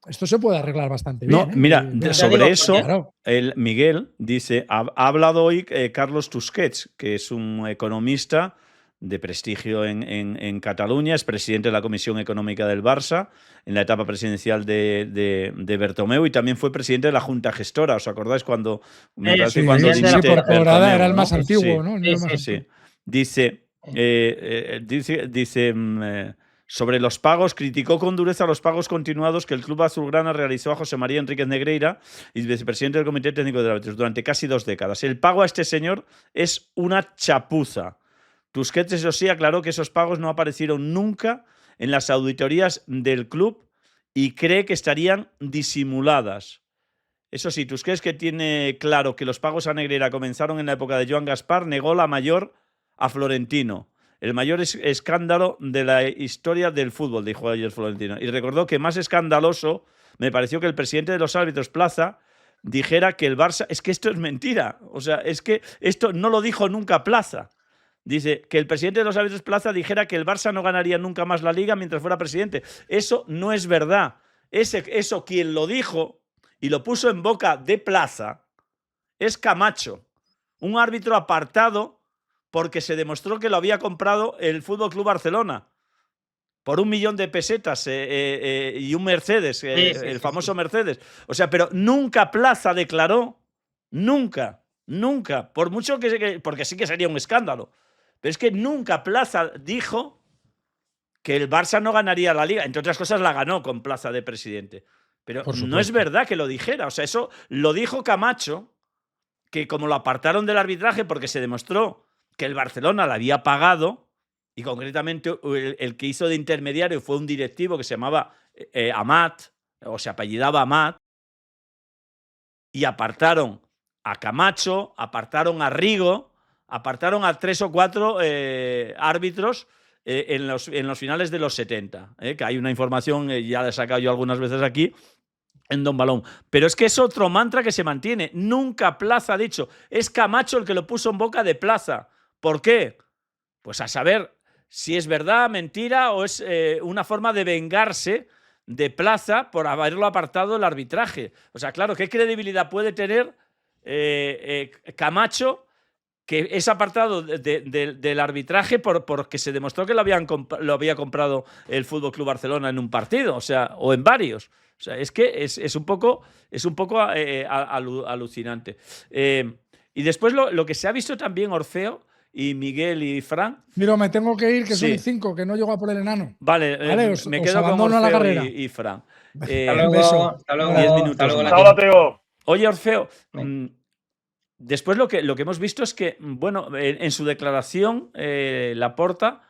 esto se puede arreglar bastante bien. No, mira, sobre eso, claro. Miguel dice, ha hablado hoy Carlos Tusquets, que es un economista de prestigio en Cataluña, es presidente de la Comisión Económica del Barça en la etapa presidencial de Bertomeu y también fue presidente de la Junta Gestora. ¿Os acordáis cuando dimite Bertomeu, era el más antiguo, ¿no? Sí. Dice, sobre los pagos, criticó con dureza los pagos continuados que el club azulgrana realizó a José María Enríquez Negreira, vicepresidente del Comité Técnico de Árbitros, durante casi 2 décadas. El pago a este señor es una chapuza. Tusquets, eso sí, aclaró que esos pagos no aparecieron nunca en las auditorías del club y cree que estarían disimuladas. Eso sí, Tusquets, que tiene claro que los pagos a Negreira comenzaron en la época de Joan Gaspar, negó la mayor a Florentino. El mayor escándalo de la historia del fútbol, dijo ayer Florentino. Y recordó que más escandaloso me pareció que el presidente de los árbitros, Plaza, dijera que el Barça... Es que esto es mentira. O sea, es que esto no lo dijo nunca Plaza. Dice que el presidente de los árbitros Plaza dijera que el Barça no ganaría nunca más la Liga mientras fuera presidente. Eso no es verdad. Eso quien lo dijo y lo puso en boca de Plaza es Camacho, un árbitro apartado porque se demostró que lo había comprado el Fútbol Club Barcelona por 1 millón de pesetas y un Mercedes, el famoso Mercedes. O sea, pero nunca Plaza declaró, nunca, por mucho porque sí que sería un escándalo. Pero es que nunca Plaza dijo que el Barça no ganaría la Liga. Entre otras cosas, la ganó con Plaza de presidente. Pero no es verdad que lo dijera. O sea, eso lo dijo Camacho, que como lo apartaron del arbitraje porque se demostró que el Barcelona la había pagado, y concretamente el que hizo de intermediario fue un directivo que se llamaba Amat, o se apellidaba Amat, y apartaron a Camacho, apartaron a Rigo, apartaron a 3 o 4 árbitros en los finales de los 70, que hay una información, ya la he sacado yo algunas veces aquí, en Don Balón. Pero es que es otro mantra que se mantiene. Nunca Plaza ha dicho. Es Camacho el que lo puso en boca de Plaza. ¿Por qué? Pues a saber si es verdad, mentira o es una forma de vengarse de Plaza por haberlo apartado del arbitraje. O sea, claro, ¿qué credibilidad puede tener Camacho que es apartado del arbitraje porque se demostró que lo había comprado el Fútbol Club Barcelona en un partido, o sea, o en varios? O sea, es que es un poco alucinante. Y después lo que se ha visto también, Orfeo y Miguel y Fran. Mira, me tengo que ir, que son 5, que no llego a por el enano. Vale, me quedo con Orfeo y Fran. Hasta luego. Hasta luego. 10 minutos. Hasta luego. Oye, Orfeo, después lo que hemos visto es que, bueno, en su declaración, Laporta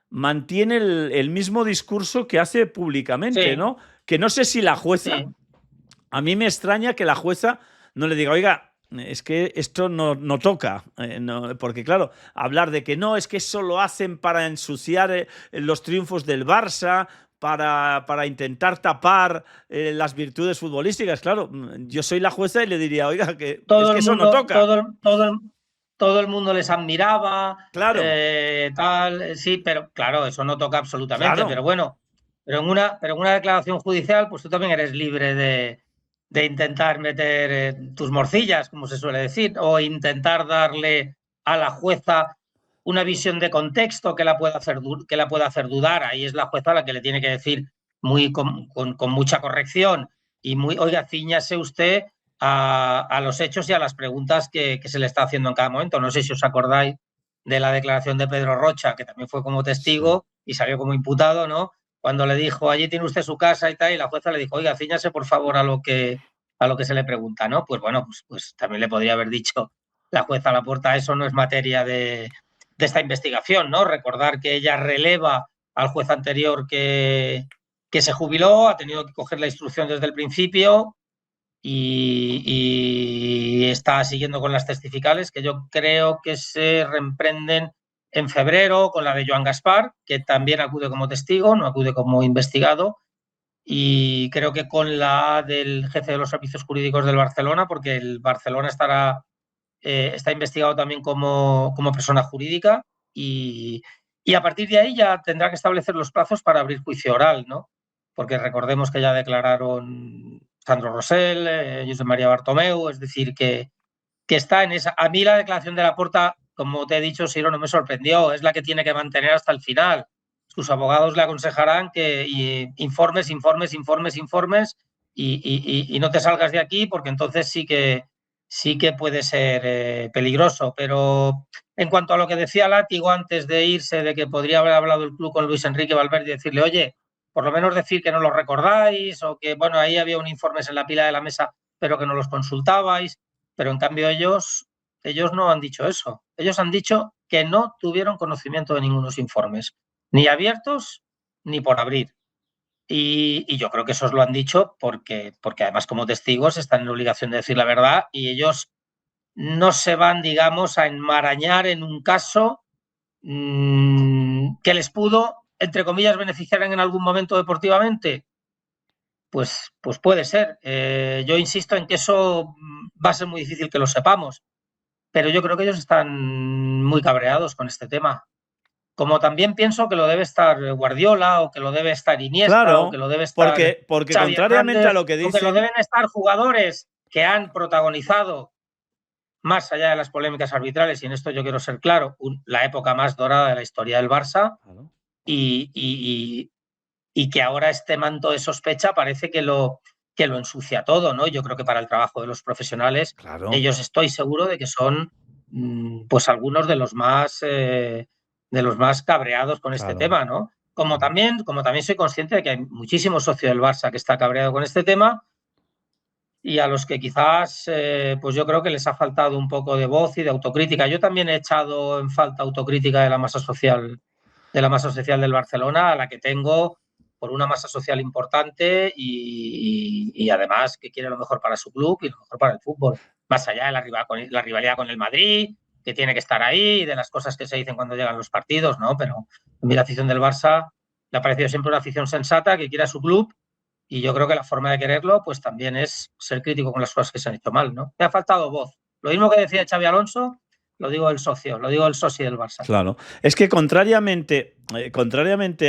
mantiene el mismo discurso que hace públicamente, ¿no? Que no sé si la jueza, a mí me extraña que la jueza no le diga, oiga, es que esto no toca, porque claro, hablar de que no, es que eso lo hacen para ensuciar los triunfos del Barça, para intentar tapar las virtudes futbolísticas. Claro, yo soy la jueza y le diría, oiga, que eso no toca. Todo el mundo les admiraba, claro. Sí, pero claro, eso no toca absolutamente. Claro. Pero bueno, pero en una declaración judicial, pues tú también eres libre de intentar meter tus morcillas, como se suele decir, o intentar darle a la jueza una visión de contexto que la pueda hacer dudar. Ahí es la jueza la que le tiene que decir con mucha corrección y oiga, cíñase usted a los hechos y a las preguntas que se le está haciendo en cada momento. No sé si os acordáis de la declaración de Pedro Rocha, que también fue como testigo y salió como imputado, ¿no? Cuando le dijo, allí tiene usted su casa y tal, y la jueza le dijo, oiga, cíñase por favor a lo que se le pregunta, ¿no? Pues bueno, pues también le podría haber dicho la jueza Laporta, eso no es materia de esta investigación, ¿no? Recordar que ella releva al juez anterior que se jubiló, ha tenido que coger la instrucción desde el principio y está siguiendo con las testificales, que yo creo que se reemprenden en febrero, con la de Joan Gaspar, que también acude como testigo, no acude como investigado, y creo que con la del jefe de los servicios jurídicos del Barcelona, porque el Barcelona está investigado también como persona jurídica, y a partir de ahí ya tendrá que establecer los plazos para abrir juicio oral, ¿no? Porque recordemos que ya declararon Sandro Rosell, Josep María Bartomeu, es decir, que está en esa. A mí la declaración de Laporta, como te he dicho, Siro, no me sorprendió, es la que tiene que mantener hasta el final. Sus abogados le aconsejarán que informes y no te salgas de aquí, porque entonces sí que puede ser peligroso. Pero en cuanto a lo que decía Látigo antes de irse, de que podría haber hablado el club con Luis Enrique Valverde y decirle, oye, por lo menos decir que no lo recordáis, o que, bueno, ahí había un informe en la pila de la mesa, pero que no los consultabais. Pero en cambio ellos no han dicho eso. Ellos han dicho que no tuvieron conocimiento de ningunos informes, ni abiertos ni por abrir. Y yo creo que esos lo han dicho porque además como testigos están en obligación de decir la verdad y ellos no se van, digamos, a enmarañar en un caso que les pudo, entre comillas, beneficiar en algún momento deportivamente. Pues puede ser. Yo insisto en que eso va a ser muy difícil que lo sepamos, pero yo creo que ellos están muy cabreados con este tema. Como también pienso que lo debe estar Guardiola, o que lo debe estar Iniesta, claro, o que lo debe estar porque Xavi contrariamente Hernández, a lo que dicen, o que lo deben estar jugadores que han protagonizado, más allá de las polémicas arbitrales, y en esto yo quiero ser claro, la época más dorada de la historia del Barça, claro. y que ahora este manto de sospecha parece que lo ensucia todo, ¿no? Yo creo que para el trabajo de los profesionales, claro, ellos estoy seguro de que son pues algunos de los más cabreados con este tema, ¿no? Como también soy consciente de que hay muchísimos socios del Barça que está cabreado con este tema y a los que quizás pues yo creo que les ha faltado un poco de voz y de autocrítica. Yo también he echado en falta autocrítica de la masa social de la masa social del Barcelona, a la que tengo por una masa social importante y además que quiere lo mejor para su club y lo mejor para el fútbol. Más allá de la rivalidad con el Madrid, que tiene que estar ahí, y de las cosas que se dicen cuando llegan los partidos, ¿no? Pero a mí la afición del Barça le ha parecido siempre una afición sensata, que quiere a su club, y yo creo que la forma de quererlo pues también es ser crítico con las cosas que se han hecho mal, ¿no? Me ha faltado voz. Lo mismo que decía Xabi Alonso, lo digo el socio del Barça. Claro. Es que contrariamente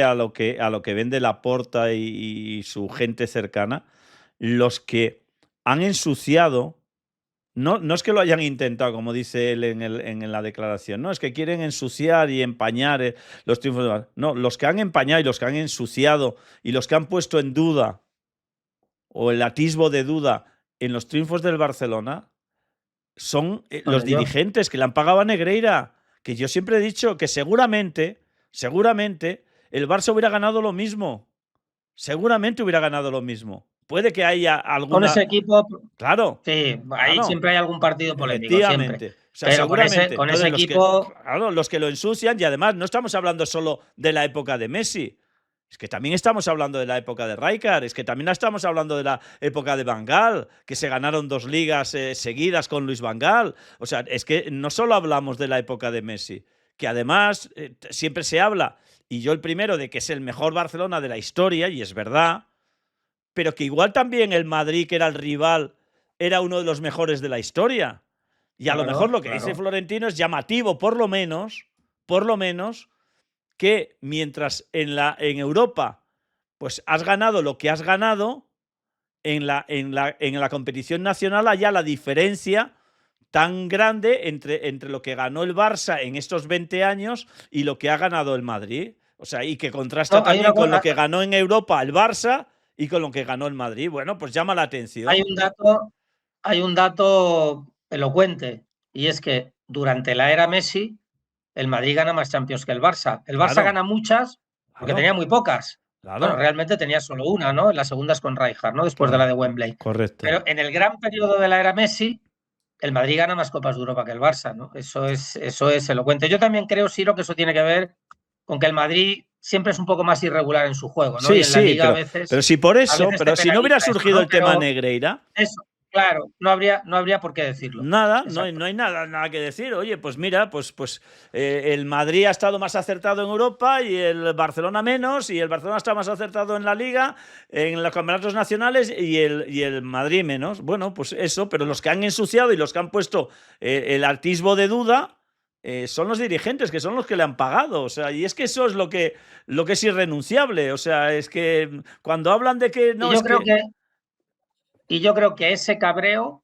a lo que vende Laporta y su gente cercana, los que han ensuciado, no es que lo hayan intentado, como dice él en la declaración, no, es que quieren ensuciar y empañar los triunfos de Barça. No, los que han empañado y los que han ensuciado y los que han puesto en duda o el atisbo de duda en los triunfos del Barcelona son los dirigentes que le han pagado a Negreira. Que yo siempre he dicho que seguramente el Barça hubiera ganado lo mismo. Seguramente hubiera ganado lo mismo. Puede que haya alguna... Con ese equipo... Claro. Sí, ahí claro. Siempre hay algún partido polémico. Efectivamente. Siempre. O sea, pero seguramente. Con ese equipo... Claro, los que lo ensucian, y además no estamos hablando solo de la época de Messi. Es que también estamos hablando de la época de Rijkaard, es que también estamos hablando de la época de Van Gaal, que se ganaron 2 ligas seguidas con Luis Van Gaal. O sea, es que no solo hablamos de la época de Messi, que además siempre se habla, y yo el primero, de que es el mejor Barcelona de la historia, y es verdad, pero que igual también el Madrid, que era el rival, era uno de los mejores de la historia. Y a lo mejor lo que dice Florentino es llamativo, por lo menos, que mientras en Europa pues has ganado lo que has ganado, en la competición nacional haya la diferencia tan grande entre lo que ganó el Barça en estos 20 años y lo que ha ganado el Madrid. O sea, y que contrasta también con lo que ganó en Europa el Barça y con lo que ganó el Madrid. Bueno, pues llama la atención. Hay un dato elocuente, y es que durante la era Messi el Madrid gana más Champions que el Barça. El Barça gana muchas porque tenía muy pocas. Claro. Bueno, realmente tenía solo una, ¿no? La segunda es con Rijkaard, ¿no? Después de la de Wembley. Correcto. Pero en el gran periodo de la era Messi, el Madrid gana más Copas de Europa que el Barça, ¿no? Eso es elocuente. Yo también creo, Siro, que eso tiene que ver con que el Madrid siempre es un poco más irregular en su juego, ¿no? Sí, y en la Liga pero, a veces, pero si por eso, pero si no hubiera surgido el tema Negreira. Eso. Claro, no habría por qué decirlo. Nada, no hay nada que decir. Oye, pues mira, pues el Madrid ha estado más acertado en Europa y el Barcelona menos, y el Barcelona está más acertado en la Liga, en los campeonatos nacionales, y el Madrid menos. Bueno, pues eso, pero los que han ensuciado y los que han puesto el atisbo de duda son los dirigentes, que son los que le han pagado. O sea, y es que eso es lo que es irrenunciable. O sea, es que cuando hablan de que no... Y yo creo que ese cabreo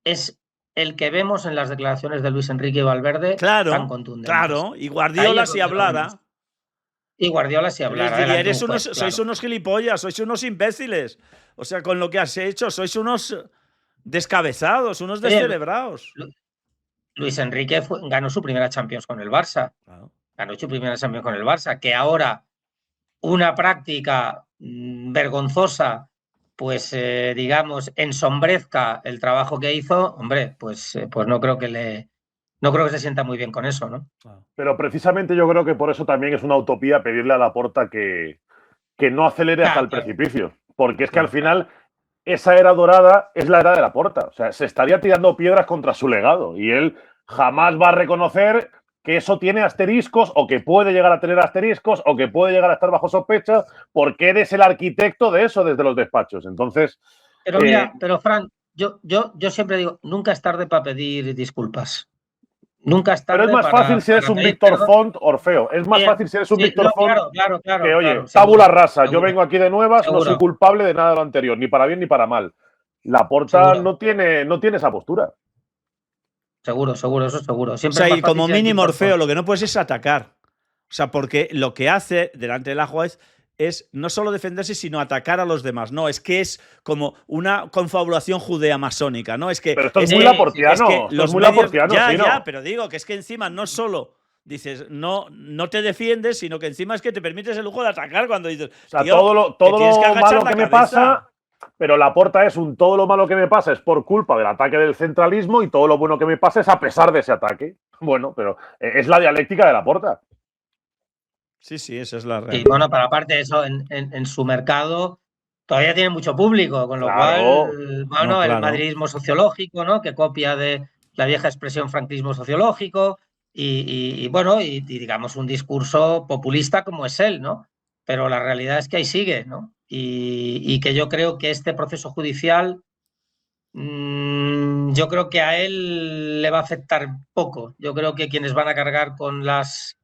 es el que vemos en las declaraciones de Luis Enrique y Valverde, tan contundentes. Claro, y Guardiola si hablara. Sois unos gilipollas, sois unos imbéciles. O sea, con lo que has hecho, sois unos descabezados, unos descerebrados. Luis Enrique ganó su primera Champions con el Barça. Claro. Ganó su primera Champions con el Barça, que ahora una práctica vergonzosa, pues digamos, ensombrezca el trabajo que hizo, hombre, pues no creo que se sienta muy bien con eso, ¿no? Pero precisamente yo creo que por eso también es una utopía pedirle a Laporta que no acelere hasta el precipicio, porque es que al final esa era dorada es la era de Laporta, o sea, se estaría tirando piedras contra su legado y él jamás va a reconocer que eso tiene asteriscos, o que puede llegar a tener asteriscos, o que puede llegar a estar bajo sospecha, porque eres el arquitecto de eso desde los despachos. Entonces... Pero mira, Fran, yo siempre digo, nunca es tarde para pedir disculpas. Nunca es tarde. Pero es más fácil si eres un Víctor Font, Orfeo. Es más fácil si eres un Víctor Font que, oye, tabula rasa, yo vengo aquí de nuevas, no soy culpable de nada de lo anterior, ni para bien ni para mal. Laporta no tiene esa postura. Seguro, eso seguro. Siempre o sea, y como mínimo, Orfeo, lo que no puedes es atacar. O sea, porque lo que hace delante de la juez es no solo defenderse, sino atacar a los demás. No, es que es como una confabulación judea-masónica, ¿no? Es que, pero esto es muy laportiano. Ya, pero digo que es que encima no solo dices, no te defiendes, sino que encima es que te permites el lujo de atacar cuando dices, o sea, todo lo malo que me pasa... Pero Laporta es todo lo malo que me pasa es por culpa del ataque del centralismo, y todo lo bueno que me pasa es a pesar de ese ataque. Bueno, pero es la dialéctica de Laporta. Sí, esa es la realidad. Y bueno, pero aparte de eso, en su mercado todavía tiene mucho público, con lo cual, bueno, claro. el madridismo sociológico, ¿no? Que copia de la vieja expresión franquismo sociológico y bueno, y digamos un discurso populista como es él, ¿no? Pero la realidad es que ahí sigue, ¿no? Y que yo creo que este proceso judicial, yo creo que a él le va a afectar poco. Yo creo que quienes van a cargar con las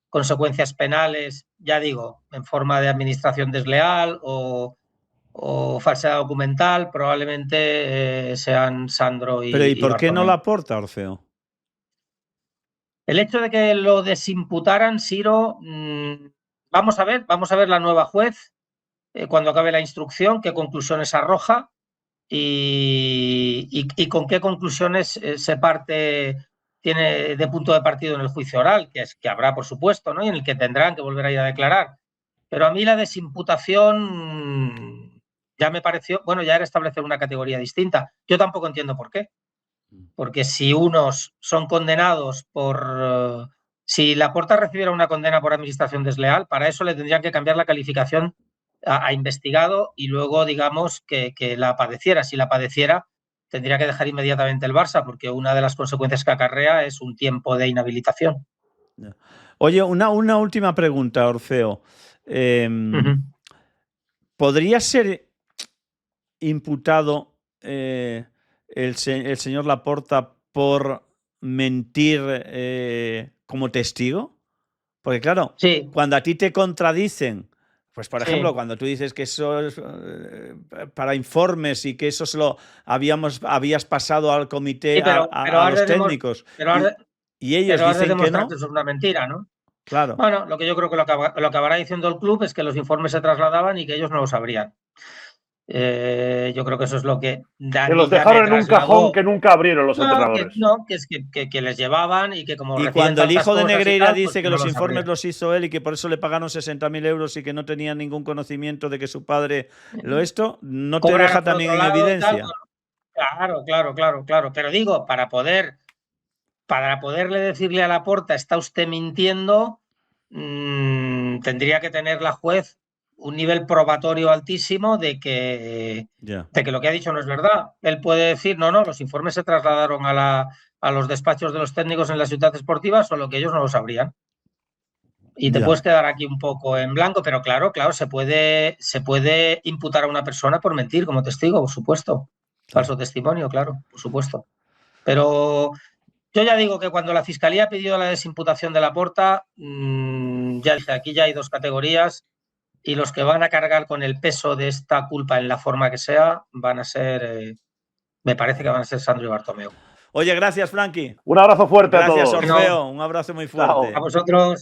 consecuencias penales, ya digo, en forma de administración desleal o falsedad documental, probablemente sean Sandro y Pero ¿y por qué no Bartomeu. Laporta, Orfeo? El hecho de que lo desimputaran, Siro, vamos a ver la nueva juez cuando acabe la instrucción, qué conclusiones arroja y con qué conclusiones se parte, tiene de punto de partido en el juicio oral, que habrá, por supuesto, ¿no? Y en el que tendrán que volver a ir a declarar. Pero a mí la desimputación ya me pareció, bueno, ya era establecer una categoría distinta. Yo tampoco entiendo por qué. Porque si unos son condenados por... si Laporta recibiera una condena por administración desleal, para eso le tendrían que cambiar la calificación a investigado y luego, digamos, que la padeciera. Si la padeciera, tendría que dejar inmediatamente el Barça, porque una de las consecuencias que acarrea es un tiempo de inhabilitación. Oye, una última pregunta, Orfeo. ¿Podría ser imputado el señor Laporta por mentir como testigo? Porque claro, sí. Cuando a ti te contradicen, pues por ejemplo, cuando tú dices que eso es para informes y que eso se lo habías pasado al comité, a los técnicos, y ellos dicen que no. Que eso es una mentira, ¿no? Claro. Bueno, lo que yo creo que lo acabará diciendo el club es que los informes se trasladaban y que ellos no lo sabrían. Yo creo que eso es lo que Dani, que los dejaron en un cajón que nunca abrieron los entrenadores. Que les llevaban y que como y cuando el hijo de Negreira tal, dice pues que no los informes sabrían. los hizo él y que por eso le pagaron 60.000 euros y que no tenía ningún conocimiento de que su padre no te deja también en evidencia. Claro. Pero digo, para poderle decirle a Laporta, está usted mintiendo, tendría que tener la juez un nivel probatorio altísimo de que lo que ha dicho no es verdad. Él puede decir, no, los informes se trasladaron a los despachos de los técnicos en la ciudad esportiva, solo que ellos no lo sabrían. Y te puedes quedar aquí un poco en blanco, pero claro, se puede imputar a una persona por mentir como testigo, por supuesto. Falso testimonio, claro, por supuesto. Pero yo ya digo que cuando la Fiscalía ha pedido la desimputación de Laporta, ya dije, aquí ya hay dos categorías y los que van a cargar con el peso de esta culpa en la forma que sea van a ser, me parece que van a ser Sandro y Bartomeu. Oye, gracias, Frankie. Un abrazo fuerte a todos. Gracias, Orfeo. Un abrazo muy fuerte. A vosotros.